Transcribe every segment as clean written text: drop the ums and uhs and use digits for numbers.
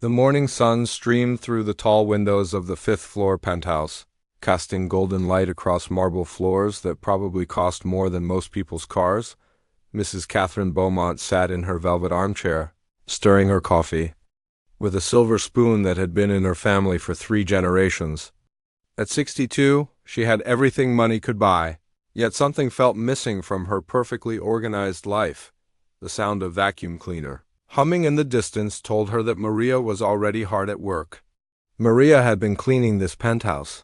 The morning sun streamed through the tall windows of the fifth-floor penthouse, casting golden light across marble floors that probably cost more than most people's cars. Mrs. Catherine Beaumont sat in her velvet armchair, stirring her coffee, with a silver spoon that had been in her family for 3 generations. At 62, she had everything money could buy, yet something felt missing from her perfectly organized life. The sound of vacuum cleaner humming in the distance told her that Maria was already hard at work. Maria had been cleaning this penthouse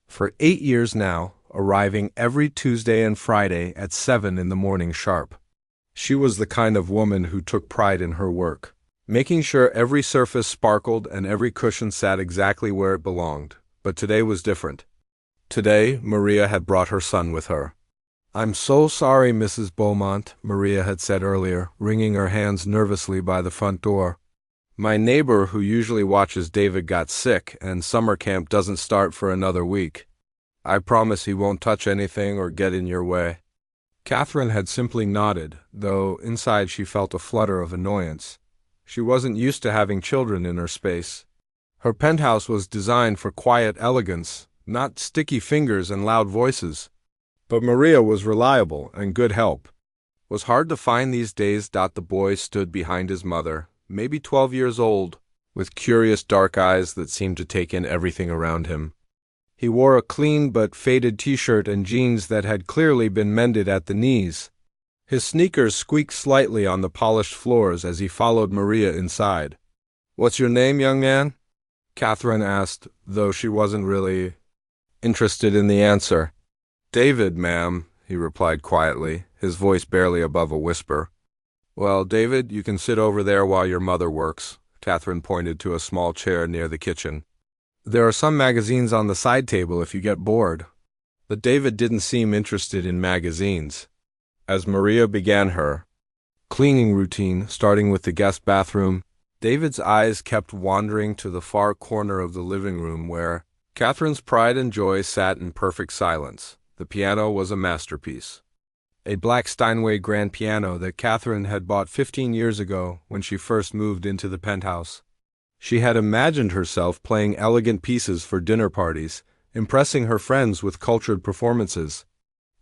for 8 years now, arriving every Tuesday and Friday at 7 in the morning sharp. She was the kind of woman who took pride in her work, making sure every surface sparkled and every cushion sat exactly where it belonged. But today was different. Today, Maria had brought her son with her. "I'm so sorry, Mrs. Beaumont," Maria had said earlier, wringing her hands nervously by the front door. "My neighbor who usually watches David got sick, and summer camp doesn't start for another week. I promise he won't touch anything or get in your way." Catherine had simply nodded, though inside she felt a flutter of annoyance. She wasn't used to having children in her space. Her penthouse was designed for quiet elegance, not sticky fingers and loud voices. But Maria was reliable and good help. Was hard to find these days. The boy stood behind his mother, maybe 12 years old, with curious dark eyes that seemed to take in everything around him. He wore a clean but faded t-shirt and jeans that had clearly been mended at the knees. His sneakers squeaked slightly on the polished floors as he followed Maria inside. "What's your name, young man?" Catherine asked, though she wasn't really interested in the answer. "David, ma'am," he replied quietly, his voice barely above a whisper. "Well, David, you can sit over there while your mother works." Catherine pointed to a small chair near the kitchen. "There are some magazines on the side table if you get bored." But David didn't seem interested in magazines. As Maria began her cleaning routine, starting with the guest bathroom, David's eyes kept wandering to the far corner of the living room where Catherine's pride and joy sat in perfect silence. The piano was a masterpiece. A black Steinway grand piano that Catherine had bought 15 years ago when she first moved into the penthouse. She had imagined herself playing elegant pieces for dinner parties, impressing her friends with cultured performances.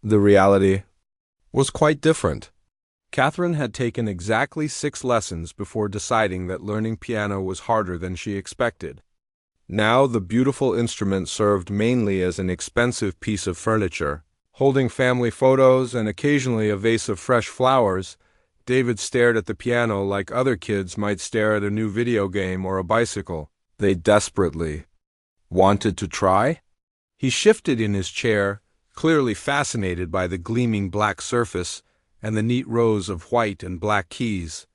The reality was quite different. Catherine had taken exactly 6 lessons before deciding that learning piano was harder than she expected. Now the beautiful instrument served mainly as an expensive piece of furniture. Holding family photos and occasionally a vase of fresh flowers, David stared at the piano like other kids might stare at a new video game or a bicycle. They desperately wanted to try. He shifted in his chair, clearly fascinated by the gleaming black surface and the neat rows of white and black keys.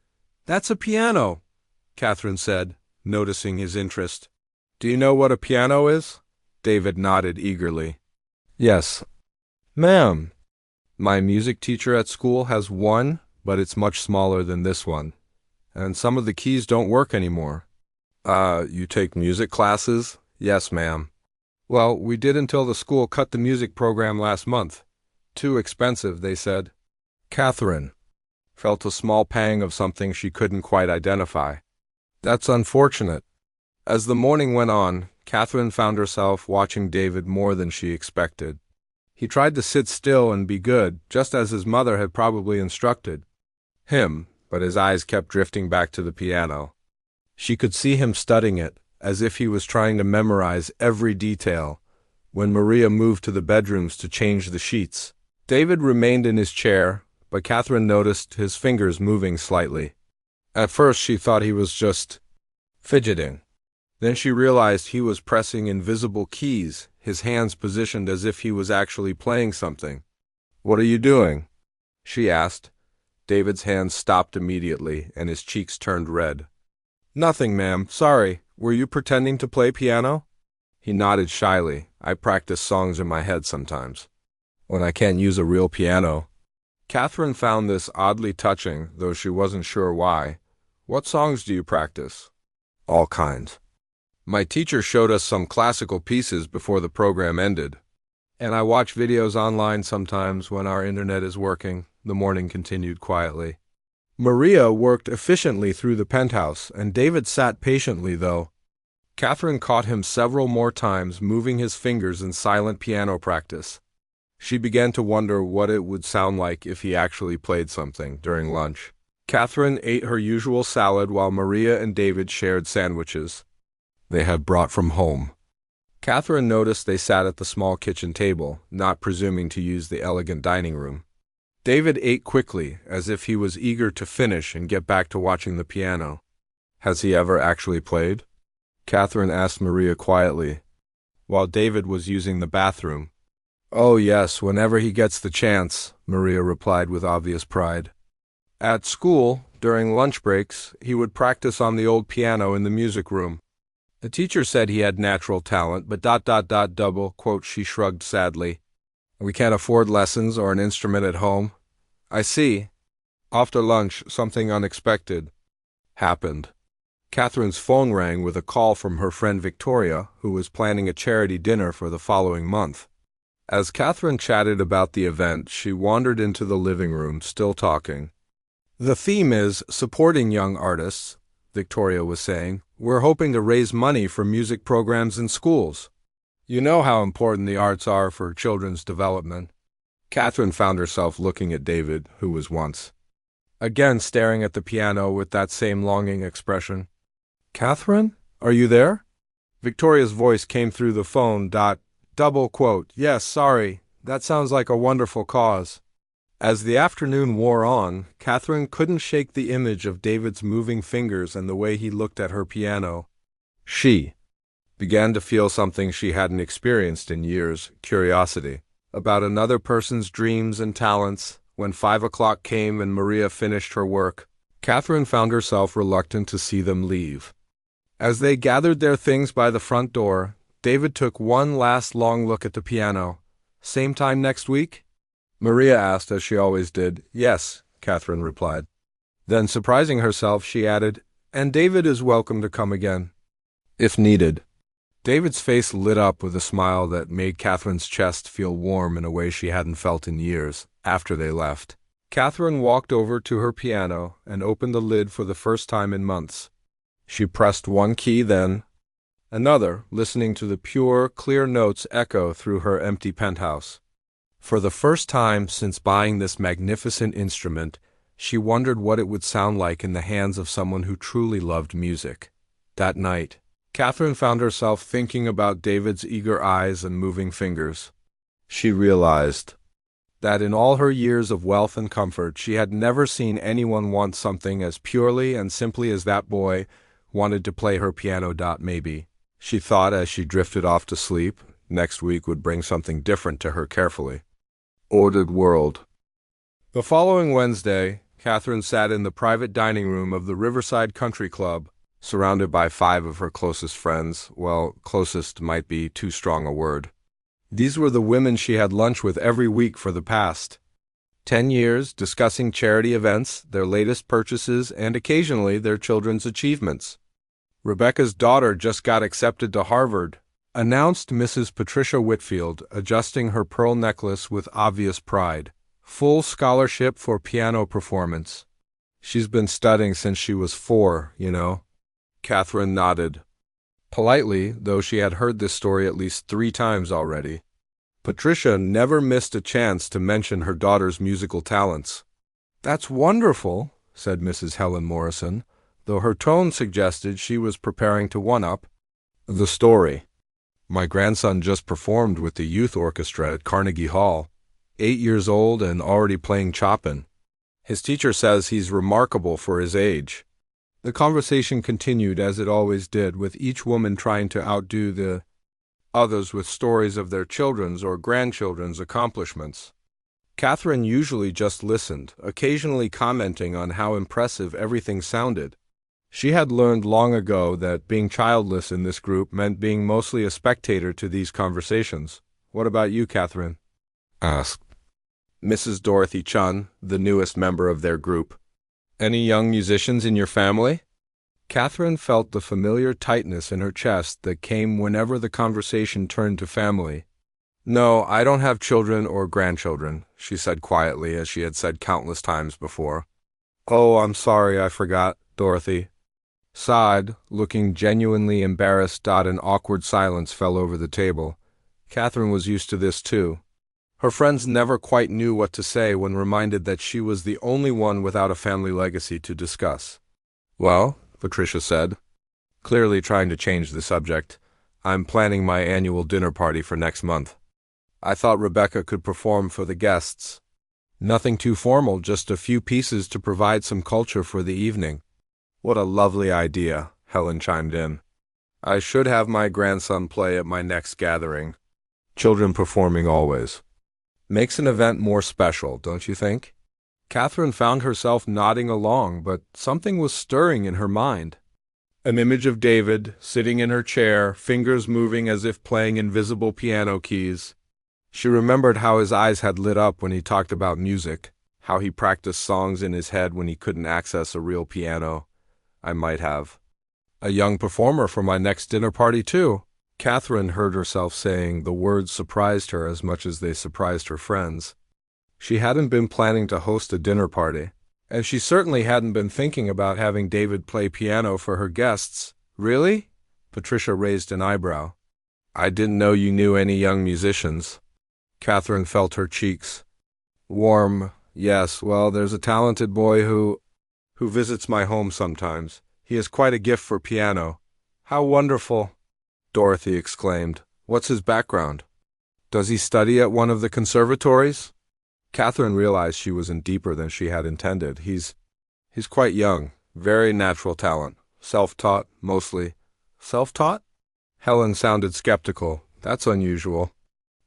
"That's a piano," Catherine said, noticing his interest. "Do you know what a piano is?" David nodded eagerly. "Yes, ma'am. My music teacher at school has one, but it's much smaller than this one. And some of the keys don't work anymore." You take music classes?" "Yes, ma'am." "Well, we did until the school cut the music program last month. Too expensive, they said." Catherine felt a small pang of something she couldn't quite identify. "That's unfortunate." As the morning went on, Catherine found herself watching David more than she expected. He tried to sit still and be good, just as his mother had probably instructed him, but his eyes kept drifting back to the piano. She could see him studying it, as if he was trying to memorize every detail. When Maria moved to the bedrooms to change the sheets, David remained in his chair, but Catherine noticed his fingers moving slightly. At first she thought he was just fidgeting. Then she realized he was pressing invisible keys, his hands positioned as if he was actually playing something. "What are you doing?" she asked. David's hands stopped immediately, and his cheeks turned red. "Nothing, ma'am. Sorry. Were you pretending to play piano?" He nodded shyly. "I practice songs in my head sometimes, when I can't use a real piano." Catherine found this oddly touching, though she wasn't sure why. "What songs do you practice?" "All kinds. My teacher showed us some classical pieces before the program ended. And I watch videos online sometimes when our internet is working," the morning continued quietly. Maria worked efficiently through the penthouse, and David sat patiently, though. Catherine caught him several more times, moving his fingers in silent piano practice. She began to wonder what it would sound like if he actually played something during lunch. Catherine ate her usual salad while Maria and David shared sandwiches they had brought from home. Catherine noticed they sat at the small kitchen table, not presuming to use the elegant dining room. David ate quickly, as if he was eager to finish and get back to watching the piano. "Has he ever actually played?" Catherine asked Maria quietly, while David was using the bathroom. "Oh yes, whenever he gets the chance," Maria replied with obvious pride. "At school, during lunch breaks, he would practice on the old piano in the music room. The teacher said he had natural talent, but ... she shrugged sadly. "We can't afford lessons or an instrument at home." "I see." After lunch, something unexpected happened. Catherine's phone rang with a call from her friend Victoria, who was planning a charity dinner for the following month. As Catherine chatted about the event, she wandered into the living room, still talking. "The theme is supporting young artists," Victoria was saying. "We're hoping to raise money for music programs in schools. You know how important the arts are for children's development." Catherine found herself looking at David, who was once again staring at the piano with that same longing expression. "Catherine, are you there?" Victoria's voice came through the phone. "Yes, sorry. That sounds like a wonderful cause." As the afternoon wore on, Catherine couldn't shake the image of David's moving fingers and the way he looked at her piano. She began to feel something she hadn't experienced in years: curiosity about another person's dreams and talents. When 5 o'clock came and Maria finished her work, Catherine found herself reluctant to see them leave. As they gathered their things by the front door, David took one last long look at the piano. "Same time next week?" Maria asked, as she always did. "Yes," Catherine replied. Then, surprising herself, she added, "And David is welcome to come again, if needed." David's face lit up with a smile that made Catherine's chest feel warm in a way she hadn't felt in years. After they left, Catherine walked over to her piano and opened the lid for the first time in months. She pressed one key, then another, listening to the pure, clear notes echo through her empty penthouse. For the first time since buying this magnificent instrument, she wondered what it would sound like in the hands of someone who truly loved music. That night, Catherine found herself thinking about David's eager eyes and moving fingers. She realized that in all her years of wealth and comfort, she had never seen anyone want something as purely and simply as that boy wanted to play her piano. Maybe, she thought as she drifted off to sleep, next week would bring something different to her carefully ordered world. The following Wednesday, Catherine sat in the private dining room of the Riverside Country Club, surrounded by 5 of her closest friends. Well, closest might be too strong a word. These were the women she had lunch with every week for the past 10 years, discussing charity events, their latest purchases, and occasionally their children's achievements. "Rebecca's daughter just got accepted to Harvard," announced Mrs. Patricia Whitfield, adjusting her pearl necklace with obvious pride. "Full scholarship for piano performance. She's been studying since she was 4, you know." Catherine nodded politely, though she had heard this story at least 3 times already. Patricia never missed a chance to mention her daughter's musical talents. "That's wonderful," said Mrs. Helen Morrison, though her tone suggested she was preparing to one-up the story. "My grandson just performed with the youth orchestra at Carnegie Hall, 8 years old and already playing Chopin. His teacher says he's remarkable for his age." The conversation continued as it always did, with each woman trying to outdo the others with stories of their children's or grandchildren's accomplishments. Catherine usually just listened, occasionally commenting on how impressive everything sounded. She had learned long ago that being childless in this group meant being mostly a spectator to these conversations. "What about you, Catherine?" asked Mrs. Dorothy Chun, the newest member of their group. "Any young musicians in your family?" Catherine felt the familiar tightness in her chest that came whenever the conversation turned to family. "No, I don't have children or grandchildren," she said quietly, as she had said countless times before. Oh, I'm sorry, I forgot, Dorothy sighed, looking genuinely embarrassed. An awkward silence fell over the table. Catherine was used to this too. Her friends never quite knew what to say when reminded that she was the only one without a family legacy to discuss. Well, Patricia said, clearly trying to change the subject, I'm planning my annual dinner party for next month. I thought Rebecca could perform for the guests. Nothing too formal, just a few pieces to provide some culture for the evening. What a lovely idea, Helen chimed in. I should have my grandson play at my next gathering. Children performing always. Makes an event more special, don't you think? Catherine found herself nodding along, but something was stirring in her mind. An image of David, sitting in her chair, fingers moving as if playing invisible piano keys. She remembered how his eyes had lit up when he talked about music, how he practiced songs in his head when he couldn't access a real piano. I might have a young performer for my next dinner party, too. Catherine heard herself saying. The words surprised her as much as they surprised her friends. She hadn't been planning to host a dinner party, and she certainly hadn't been thinking about having David play piano for her guests. Really? Patricia raised an eyebrow. I didn't know you knew any young musicians. Catherine felt her cheeks warm. Yes, well, there's a talented boy who visits my home sometimes. He has quite a gift for piano. How wonderful, Dorothy exclaimed. What's his background? Does he study at one of the conservatories? Catherine realized she was in deeper than she had intended. He's quite young, very natural talent, self-taught, mostly. Self-taught? Helen sounded skeptical. That's unusual.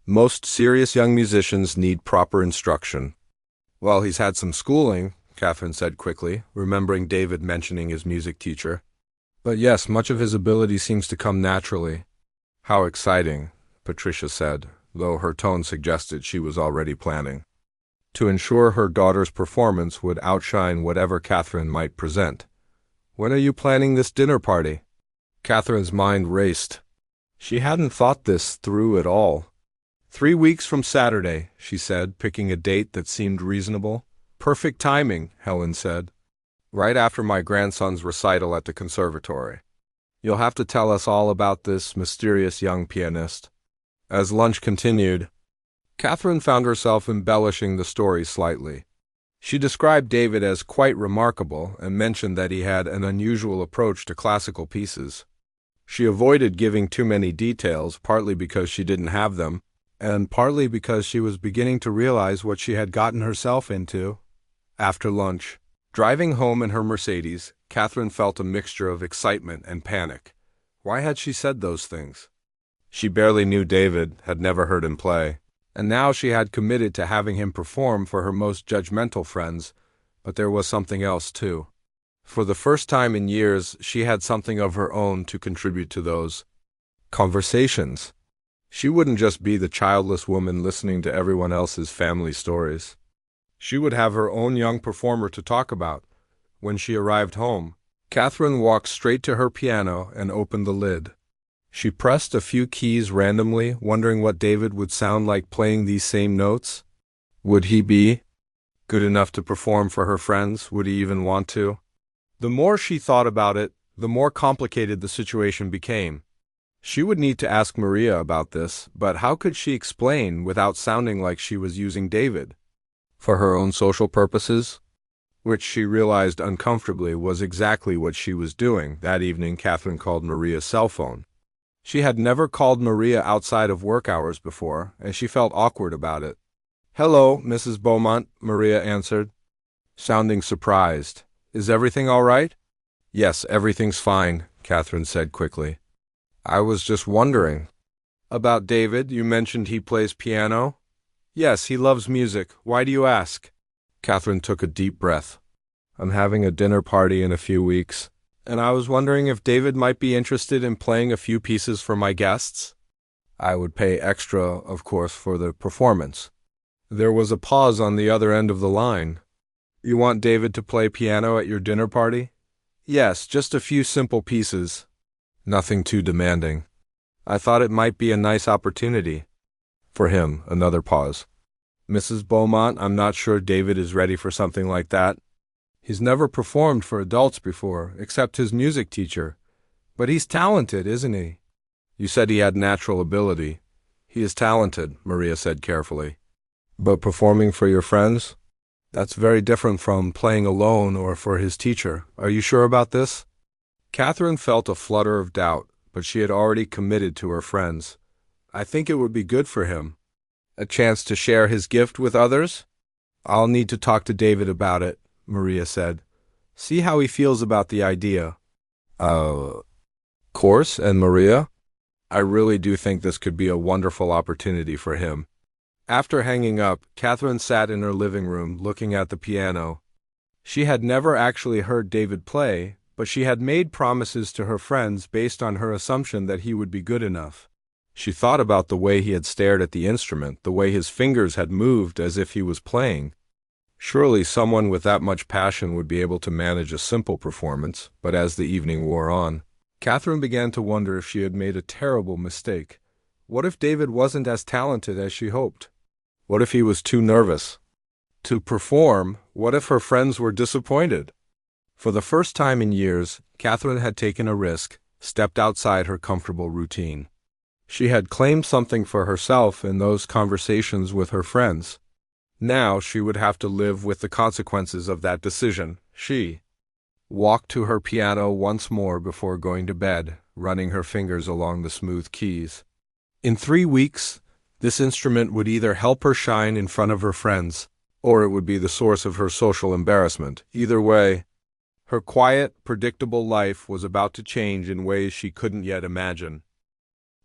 Most serious young musicians need proper instruction. Well, he's had some schooling, Catherine said quickly, remembering David mentioning his music teacher. But yes, much of his ability seems to come naturally. How exciting, Patricia said, though her tone suggested she was already planning to ensure her daughter's performance would outshine whatever Catherine might present. When are you planning this dinner party? Catherine's mind raced. She hadn't thought this through at all. 3 weeks from Saturday, she said, picking a date that seemed reasonable. Perfect timing, Helen said. Right after my grandson's recital at the conservatory. You'll have to tell us all about this mysterious young pianist. As lunch continued, Catherine found herself embellishing the story slightly. She described David as quite remarkable and mentioned that he had an unusual approach to classical pieces. She avoided giving too many details, partly because she didn't have them, and partly because she was beginning to realize what she had gotten herself into. After lunch, driving home in her Mercedes, Catherine felt a mixture of excitement and panic. Why had she said those things? She barely knew David, had never heard him play, and now she had committed to having him perform for her most judgmental friends, but there was something else too. For the first time in years, she had something of her own to contribute to those conversations. She wouldn't just be the childless woman listening to everyone else's family stories. She would have her own young performer to talk about. When she arrived home, Catherine walked straight to her piano and opened the lid. She pressed a few keys randomly, wondering what David would sound like playing these same notes. Would he be good enough to perform for her friends? Would he even want to? The more she thought about it, the more complicated the situation became. She would need to ask Maria about this, but how could she explain without sounding like she was using David? For her own social purposes? Which she realized uncomfortably was exactly what she was doing. That evening, Catherine called Maria's cell phone. She had never called Maria outside of work hours before, and she felt awkward about it. Hello, Mrs. Beaumont, Maria answered, sounding surprised. Is everything all right? Yes, everything's fine, Catherine said quickly. I was just wondering. About David, you mentioned he plays piano? Yes, he loves music. Why do you ask? Catherine took a deep breath. I'm having a dinner party in a few weeks, and I was wondering if David might be interested in playing a few pieces for my guests. I would pay extra, of course, for the performance. There was a pause on the other end of the line. You want David to play piano at your dinner party? Yes, just a few simple pieces. Nothing too demanding. I thought it might be a nice opportunity. For him, another pause. Mrs. Beaumont, I'm not sure David is ready for something like that. He's never performed for adults before, except his music teacher. But he's talented, isn't he? You said he had natural ability. He is talented, Maria said carefully. But performing for your friends? That's very different from playing alone or for his teacher. Are you sure about this? Catherine felt a flutter of doubt, but she had already committed to her friends. I think it would be good for him. A chance to share his gift with others? I'll need to talk to David about it, Maria said. See how he feels about the idea. Course, and Maria? I really do think this could be a wonderful opportunity for him. After hanging up, Catherine sat in her living room looking at the piano. She had never actually heard David play, but she had made promises to her friends based on her assumption that he would be good enough. She thought about the way he had stared at the instrument, the way his fingers had moved as if he was playing. Surely someone with that much passion would be able to manage a simple performance, but as the evening wore on, Catherine began to wonder if she had made a terrible mistake. What if David wasn't as talented as she hoped? What if he was too nervous to perform? What if her friends were disappointed? For the first time in years, Catherine had taken a risk, stepped outside her comfortable routine. She had claimed something for herself in those conversations with her friends. Now she would have to live with the consequences of that decision. She walked to her piano once more before going to bed, running her fingers along the smooth keys. In 3 weeks, this instrument would either help her shine in front of her friends, or it would be the source of her social embarrassment. Either way, her quiet, predictable life was about to change in ways she couldn't yet imagine.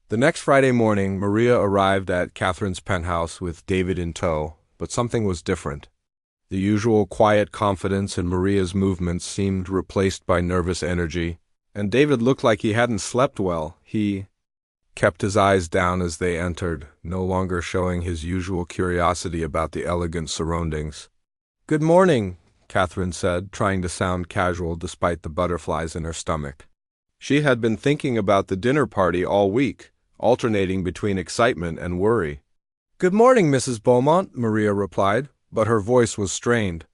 The next Friday morning, Maria arrived at Catherine's penthouse with David in tow, but something was different. The usual quiet confidence in Maria's movements seemed replaced by nervous energy, and David looked like he hadn't slept well. He kept his eyes down as they entered, no longer showing his usual curiosity about the elegant surroundings. "Good morning," Catherine said, trying to sound casual despite the butterflies in her stomach. She had been thinking about the dinner party all week, alternating between excitement and worry. "Good morning, Mrs. Beaumont," Maria replied, but her voice was strained.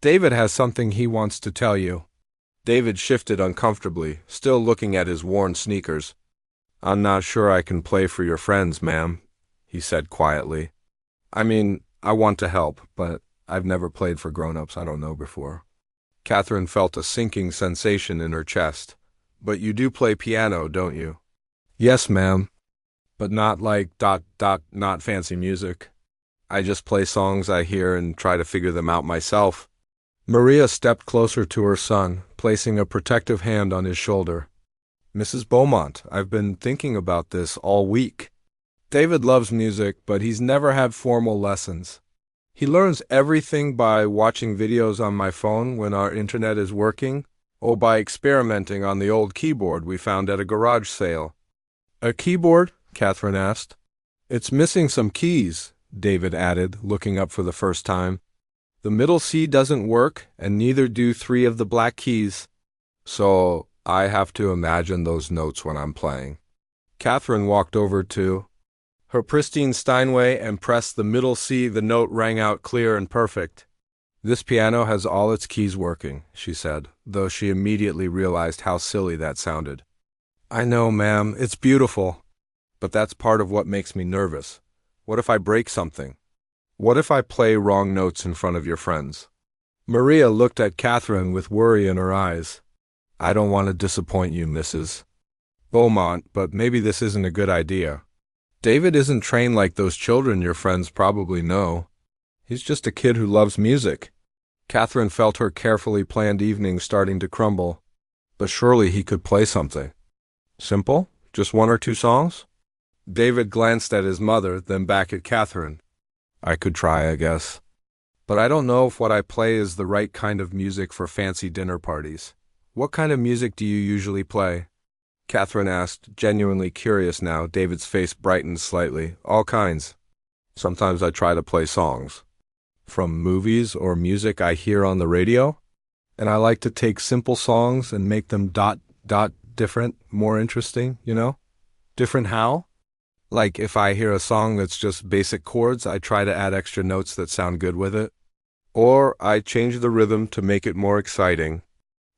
"David has something he wants to tell you." David shifted uncomfortably, still looking at his worn sneakers. "I'm not sure I can play for your friends, ma'am," he said quietly. "I mean, I want to help, but I've never played for grown-ups I don't know before." Catherine felt a sinking sensation in her chest. "But you do play piano, don't you?" "Yes, ma'am. But not like ... not fancy music. I just play songs I hear and try to figure them out myself." Maria stepped closer to her son, placing a protective hand on his shoulder. "Mrs. Beaumont, I've been thinking about this all week. David loves music, but he's never had formal lessons. He learns everything by watching videos on my phone when our internet is working, or by experimenting on the old keyboard we found at a garage sale." "A keyboard?" Catherine asked. "It's missing some keys," David added, looking up for the first time. "The middle C doesn't work, and neither do 3 of the black keys. So I have to imagine those notes when I'm playing." Catherine walked over to her pristine Steinway and pressed the middle C. The note rang out clear and perfect. "This piano has all its keys working," she said, though she immediately realized how silly that sounded. "I know, ma'am, it's beautiful. But that's part of what makes me nervous. What if I break something? What if I play wrong notes in front of your friends?" Maria looked at Catherine with worry in her eyes. "I don't want to disappoint you, Mrs. Beaumont, but maybe this isn't a good idea. David isn't trained like those children your friends probably know. He's just a kid who loves music." Catherine felt her carefully planned evening starting to crumble. But surely he could play something. Simple? Just 1 or 2 songs? David glanced at his mother, then back at Catherine. "I could try, I guess. But I don't know if what I play is the right kind of music for fancy dinner parties. What kind of music do you usually play?" Catherine asked, genuinely curious now. David's face brightened slightly. "All kinds. Sometimes I try to play songs from movies or music I hear on the radio. And I like to take simple songs and make them ... different, more interesting, you know? Different how? Like if I hear a song that's just basic chords, I try to add extra notes that sound good with it." Or I change the rhythm to make it more exciting.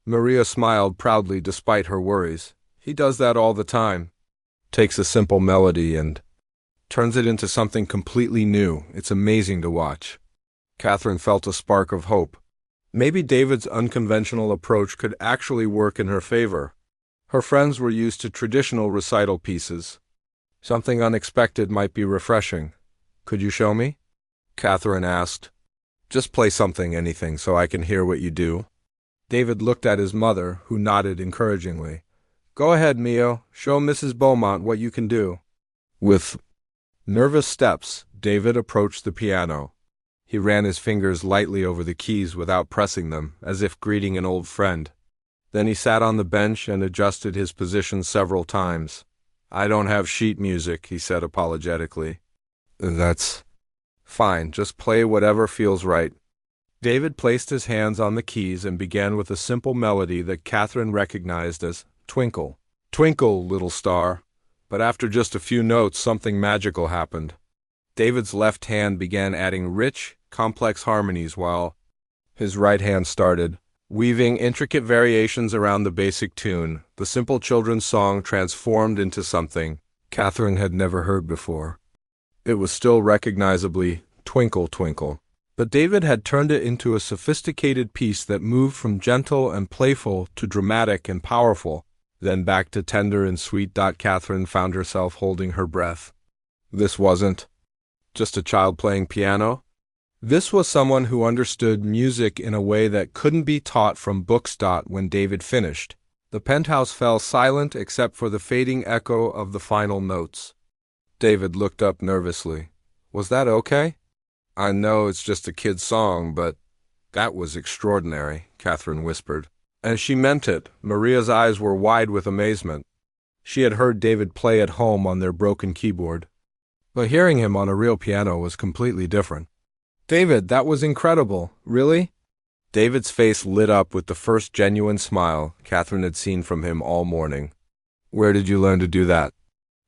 Maria smiled proudly despite her worries. He does that all the time. Takes a simple melody and turns it into something completely new. It's amazing to watch. Catherine felt a spark of hope. Maybe David's unconventional approach could actually work in her favor. Her friends were used to traditional recital pieces. Something unexpected might be refreshing. Could you show me? Catherine asked. Just play something, anything, so I can hear what you do. David looked at his mother, who nodded encouragingly. Go ahead, Mio. Show Mrs. Beaumont what you can do. With nervous steps, David approached the piano. He ran his fingers lightly over the keys without pressing them, as if greeting an old friend. Then he sat on the bench and adjusted his position several times. I don't have sheet music, he said apologetically. That's fine, just play whatever feels right. David placed his hands on the keys and began with a simple melody that Catherine recognized as Twinkle. Twinkle, little star. But after just a few notes, something magical happened. David's left hand began adding rich, complex harmonies while his right hand started weaving intricate variations around the basic tune. The simple children's song transformed into something Catherine had never heard before. It was still recognizably Twinkle, Twinkle, but David had turned it into a sophisticated piece that moved from gentle and playful to dramatic and powerful, then back to tender and sweet. Catherine found herself holding her breath. This wasn't just a child playing piano. This was someone who understood music in a way that couldn't be taught from books. When David finished, the penthouse fell silent except for the fading echo of the final notes. David looked up nervously. Was that okay? I know it's just a kid's song, but that was extraordinary, Catherine whispered. And she meant it. Maria's eyes were wide with amazement. She had heard David play at home on their broken keyboard, but hearing him on a real piano was completely different. David, that was incredible. Really? David's face lit up with the first genuine smile Catherine had seen from him all morning. Where did you learn to do that?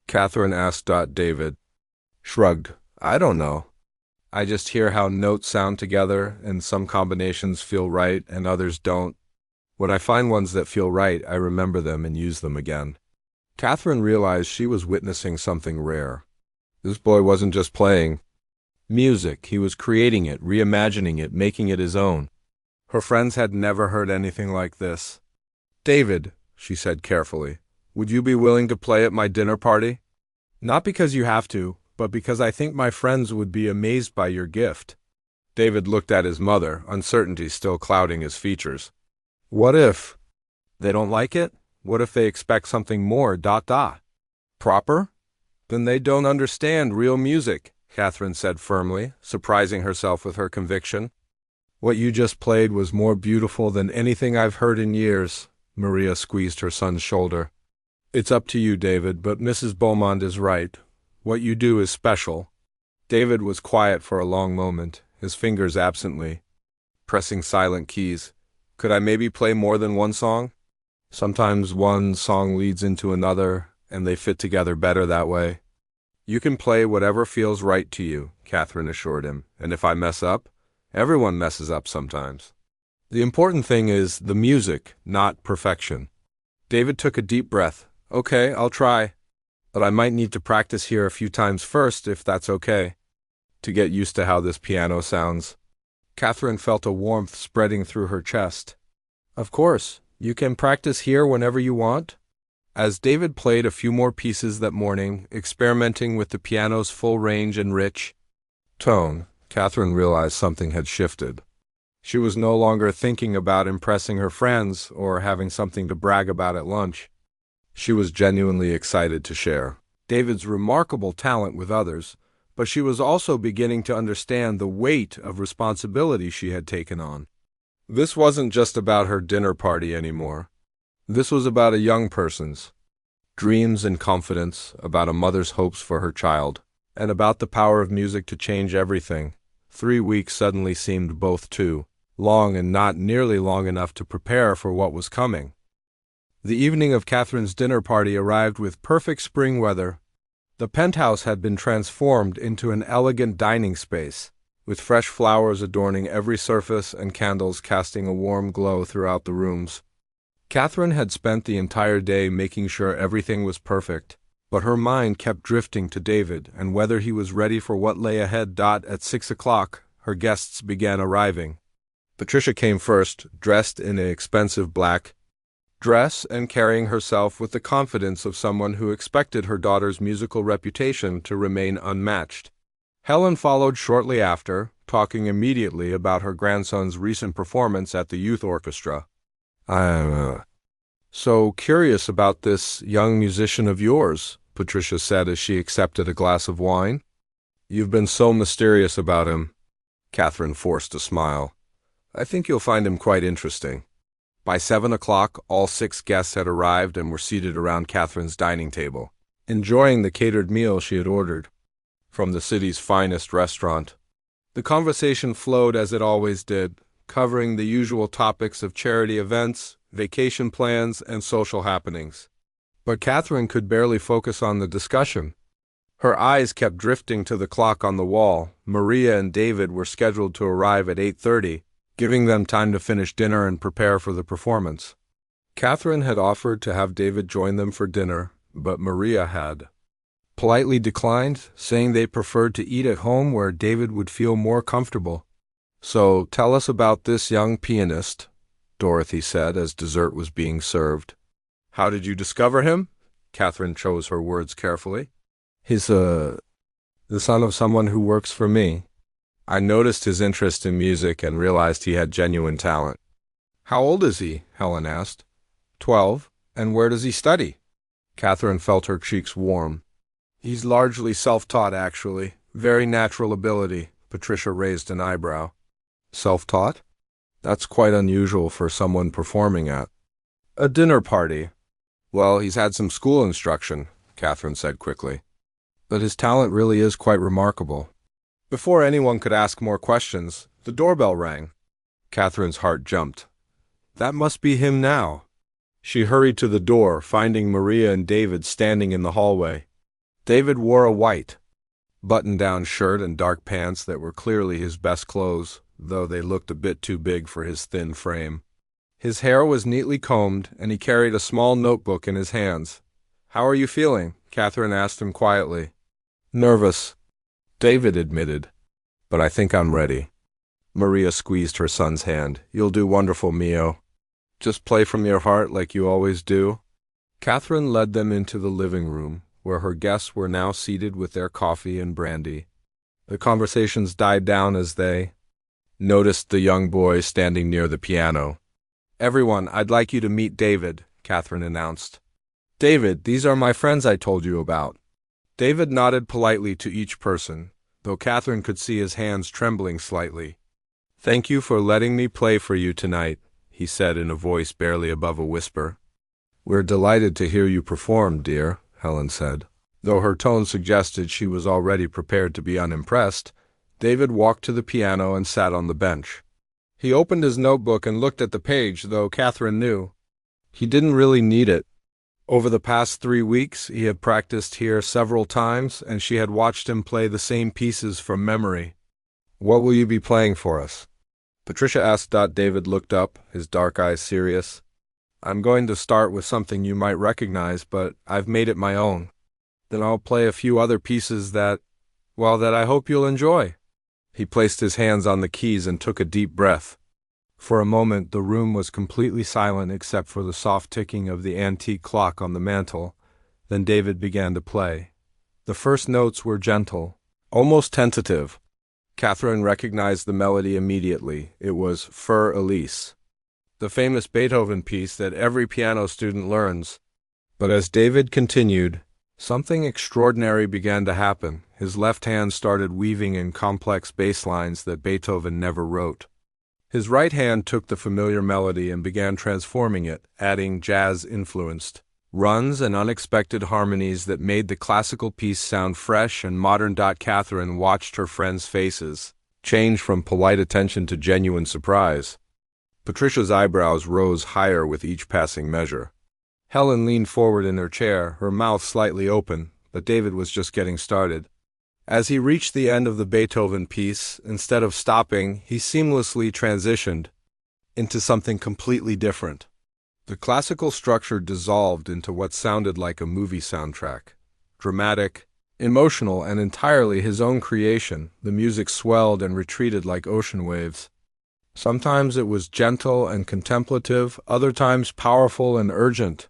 Catherine asked. David shrugged. I don't know. I just hear how notes sound together, and some combinations feel right and others don't. When I find ones that feel right, I remember them and use them again. Catherine realized she was witnessing something rare. This boy wasn't just playing music, he was creating it, reimagining it, making it his own. Her friends had never heard anything like this. David, she said carefully, would you be willing to play at my dinner party? Not because you have to, but because I think my friends would be amazed by your gift. David looked at his mother, uncertainty still clouding his features. What if they don't like it? What if they expect something more? Proper? Then they don't understand real music, Catherine said firmly, surprising herself with her conviction. What you just played was more beautiful than anything I've heard in years. Maria squeezed her son's shoulder. It's up to you, David, but Mrs. Beaumont is right. What you do is special. David was quiet for a long moment, his fingers absently pressing silent keys. Could I maybe play more than one song? Sometimes one song leads into another, and they fit together better that way. You can play whatever feels right to you, Catherine assured him, and if I mess up, everyone messes up sometimes. The important thing is the music, not perfection. David took a deep breath. Okay, I'll try, but I might need to practice here a few times first, if that's okay, to get used to how this piano sounds. Catherine felt a warmth spreading through her chest. Of course, you can practice here whenever you want. As David played a few more pieces that morning, experimenting with the piano's full range and rich tone, Catherine realized something had shifted. She was no longer thinking about impressing her friends or having something to brag about at lunch. She was genuinely excited to share David's remarkable talent with others, but she was also beginning to understand the weight of responsibility she had taken on. This wasn't just about her dinner party anymore. This was about a young person's dreams and confidence, about a mother's hopes for her child, and about the power of music to change everything. 3 weeks suddenly seemed both too long and not nearly long enough to prepare for what was coming. The evening of Catherine's dinner party arrived with perfect spring weather. The penthouse had been transformed into an elegant dining space, with fresh flowers adorning every surface and candles casting a warm glow throughout the rooms. Catherine had spent the entire day making sure everything was perfect, but her mind kept drifting to David and whether he was ready for what lay ahead. At 6 o'clock, her guests began arriving. Patricia came first, dressed in an expensive black dress and carrying herself with the confidence of someone who expected her daughter's musical reputation to remain unmatched. Helen followed shortly after, talking immediately about her grandson's recent performance at the youth orchestra. "I'm so curious about this young musician of yours," Patricia said as she accepted a glass of wine. "You've been so mysterious about him." Catherine forced a smile. "I think you'll find him quite interesting." By 7 o'clock, all 6 guests had arrived and were seated around Catherine's dining table, enjoying the catered meal she had ordered from the city's finest restaurant. The conversation flowed as it always did, covering the usual topics of charity events, vacation plans, and social happenings. But Catherine could barely focus on the discussion. Her eyes kept drifting to the clock on the wall. Maria and David were scheduled to arrive at 8:30, giving them time to finish dinner and prepare for the performance. Catherine had offered to have David join them for dinner, but Maria had politely declined, saying they preferred to eat at home where David would feel more comfortable. "So tell us about this young pianist," Dorothy said as dessert was being served. "How did you discover him?" Catherine chose her words carefully. "He's the son of someone who works for me. I noticed his interest in music and realized he had genuine talent." "How old is he?" Helen asked. 12. "And where does he study?" Catherine felt her cheeks warm. "He's largely self-taught, actually. Very natural ability." Patricia raised an eyebrow. "Self-taught? That's quite unusual for someone performing at a dinner party." "Well, he's had some school instruction," Catherine said quickly. "But his talent really is quite remarkable." Before anyone could ask more questions, the doorbell rang. Catherine's heart jumped. That must be him now. She hurried to the door, finding Maria and David standing in the hallway. David wore a white, button-down shirt and dark pants that were clearly his best clothes, though they looked a bit too big for his thin frame. His hair was neatly combed, and he carried a small notebook in his hands. "How are you feeling?" Catherine asked him quietly. "Nervous," David admitted, "but I think I'm ready." Maria squeezed her son's hand. "You'll do wonderful, Mio. Just play from your heart like you always do." Catherine led them into the living room, where her guests were now seated with their coffee and brandy. The conversations died down as they noticed the young boy standing near the piano. "Everyone, I'd like you to meet David," Catherine announced. "David, these are my friends I told you about." David nodded politely to each person, though Catherine could see his hands trembling slightly. "Thank you for letting me play for you tonight," he said in a voice barely above a whisper. "We're delighted to hear you perform, dear," Helen said. Though her tone suggested she was already prepared to be unimpressed, David walked to the piano and sat on the bench. He opened his notebook and looked at the page, though Catherine knew he didn't really need it. Over the past 3 weeks, he had practiced here several times, and she had watched him play the same pieces from memory. "What will you be playing for us?" Patricia asked. David looked up, his dark eyes serious. "I'm going to start with something you might recognize, but I've made it my own. Then I'll play a few other pieces that I hope you'll enjoy." He placed his hands on the keys and took a deep breath. For a moment, the room was completely silent except for the soft ticking of the antique clock on the mantel. Then David began to play. The first notes were gentle, almost tentative. Catherine recognized the melody immediately. It was Für Elise, the famous Beethoven piece that every piano student learns. But as David continued, something extraordinary began to happen. His left hand started weaving in complex bass lines that Beethoven never wrote. His right hand took the familiar melody and began transforming it, adding jazz-influenced runs and unexpected harmonies that made the classical piece sound fresh and modern. Catherine watched her friends' faces change from polite attention to genuine surprise. Patricia's eyebrows rose higher with each passing measure. Helen leaned forward in her chair, her mouth slightly open, but David was just getting started. As he reached the end of the Beethoven piece, instead of stopping, he seamlessly transitioned into something completely different. The classical structure dissolved into what sounded like a movie soundtrack. Dramatic, emotional, and entirely his own creation, the music swelled and retreated like ocean waves. Sometimes it was gentle and contemplative, other times powerful and urgent.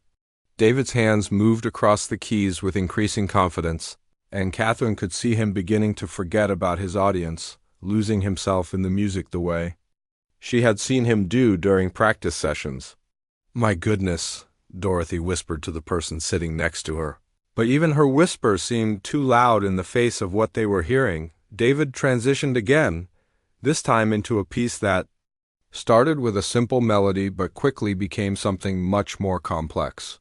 David's hands moved across the keys with increasing confidence, and Catherine could see him beginning to forget about his audience, losing himself in the music the way she had seen him do during practice sessions. "My goodness," Dorothy whispered to the person sitting next to her. But even her whisper seemed too loud in the face of what they were hearing. David transitioned again, this time into a piece that started with a simple melody but quickly became something much more complex.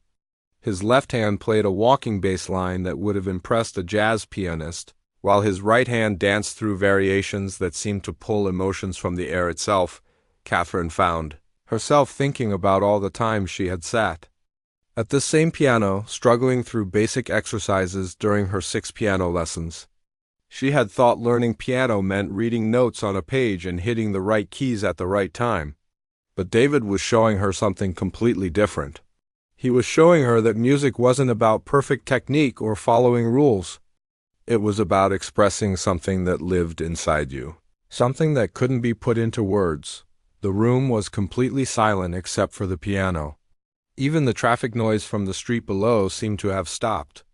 His left hand played a walking bass line that would have impressed a jazz pianist, while his right hand danced through variations that seemed to pull emotions from the air itself. Catherine found herself thinking about all the time she had sat at this same piano, struggling through basic exercises during her 6 piano lessons. She had thought learning piano meant reading notes on a page and hitting the right keys at the right time. But David was showing her something completely different. He was showing her that music wasn't about perfect technique or following rules. It was about expressing something that lived inside you, something that couldn't be put into words. The room was completely silent except for the piano. Even the traffic noise from the street below seemed to have stopped.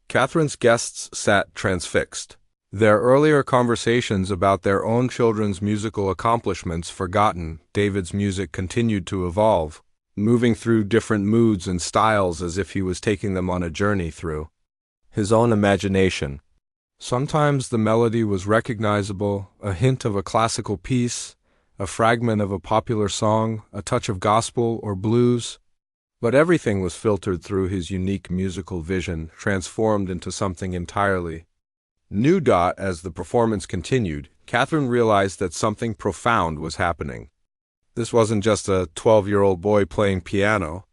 Catherine's guests sat transfixed, their earlier conversations about their own children's musical accomplishments forgotten. David's music continued to evolve, moving through different moods and styles as if he was taking them on a journey through his own imagination. Sometimes the melody was recognizable, a hint of a classical piece, a fragment of a popular song, a touch of gospel or blues. But everything was filtered through his unique musical vision, transformed into something entirely new. As the performance continued, Catherine realized that something profound was happening. This wasn't just a 12-year-old boy playing piano.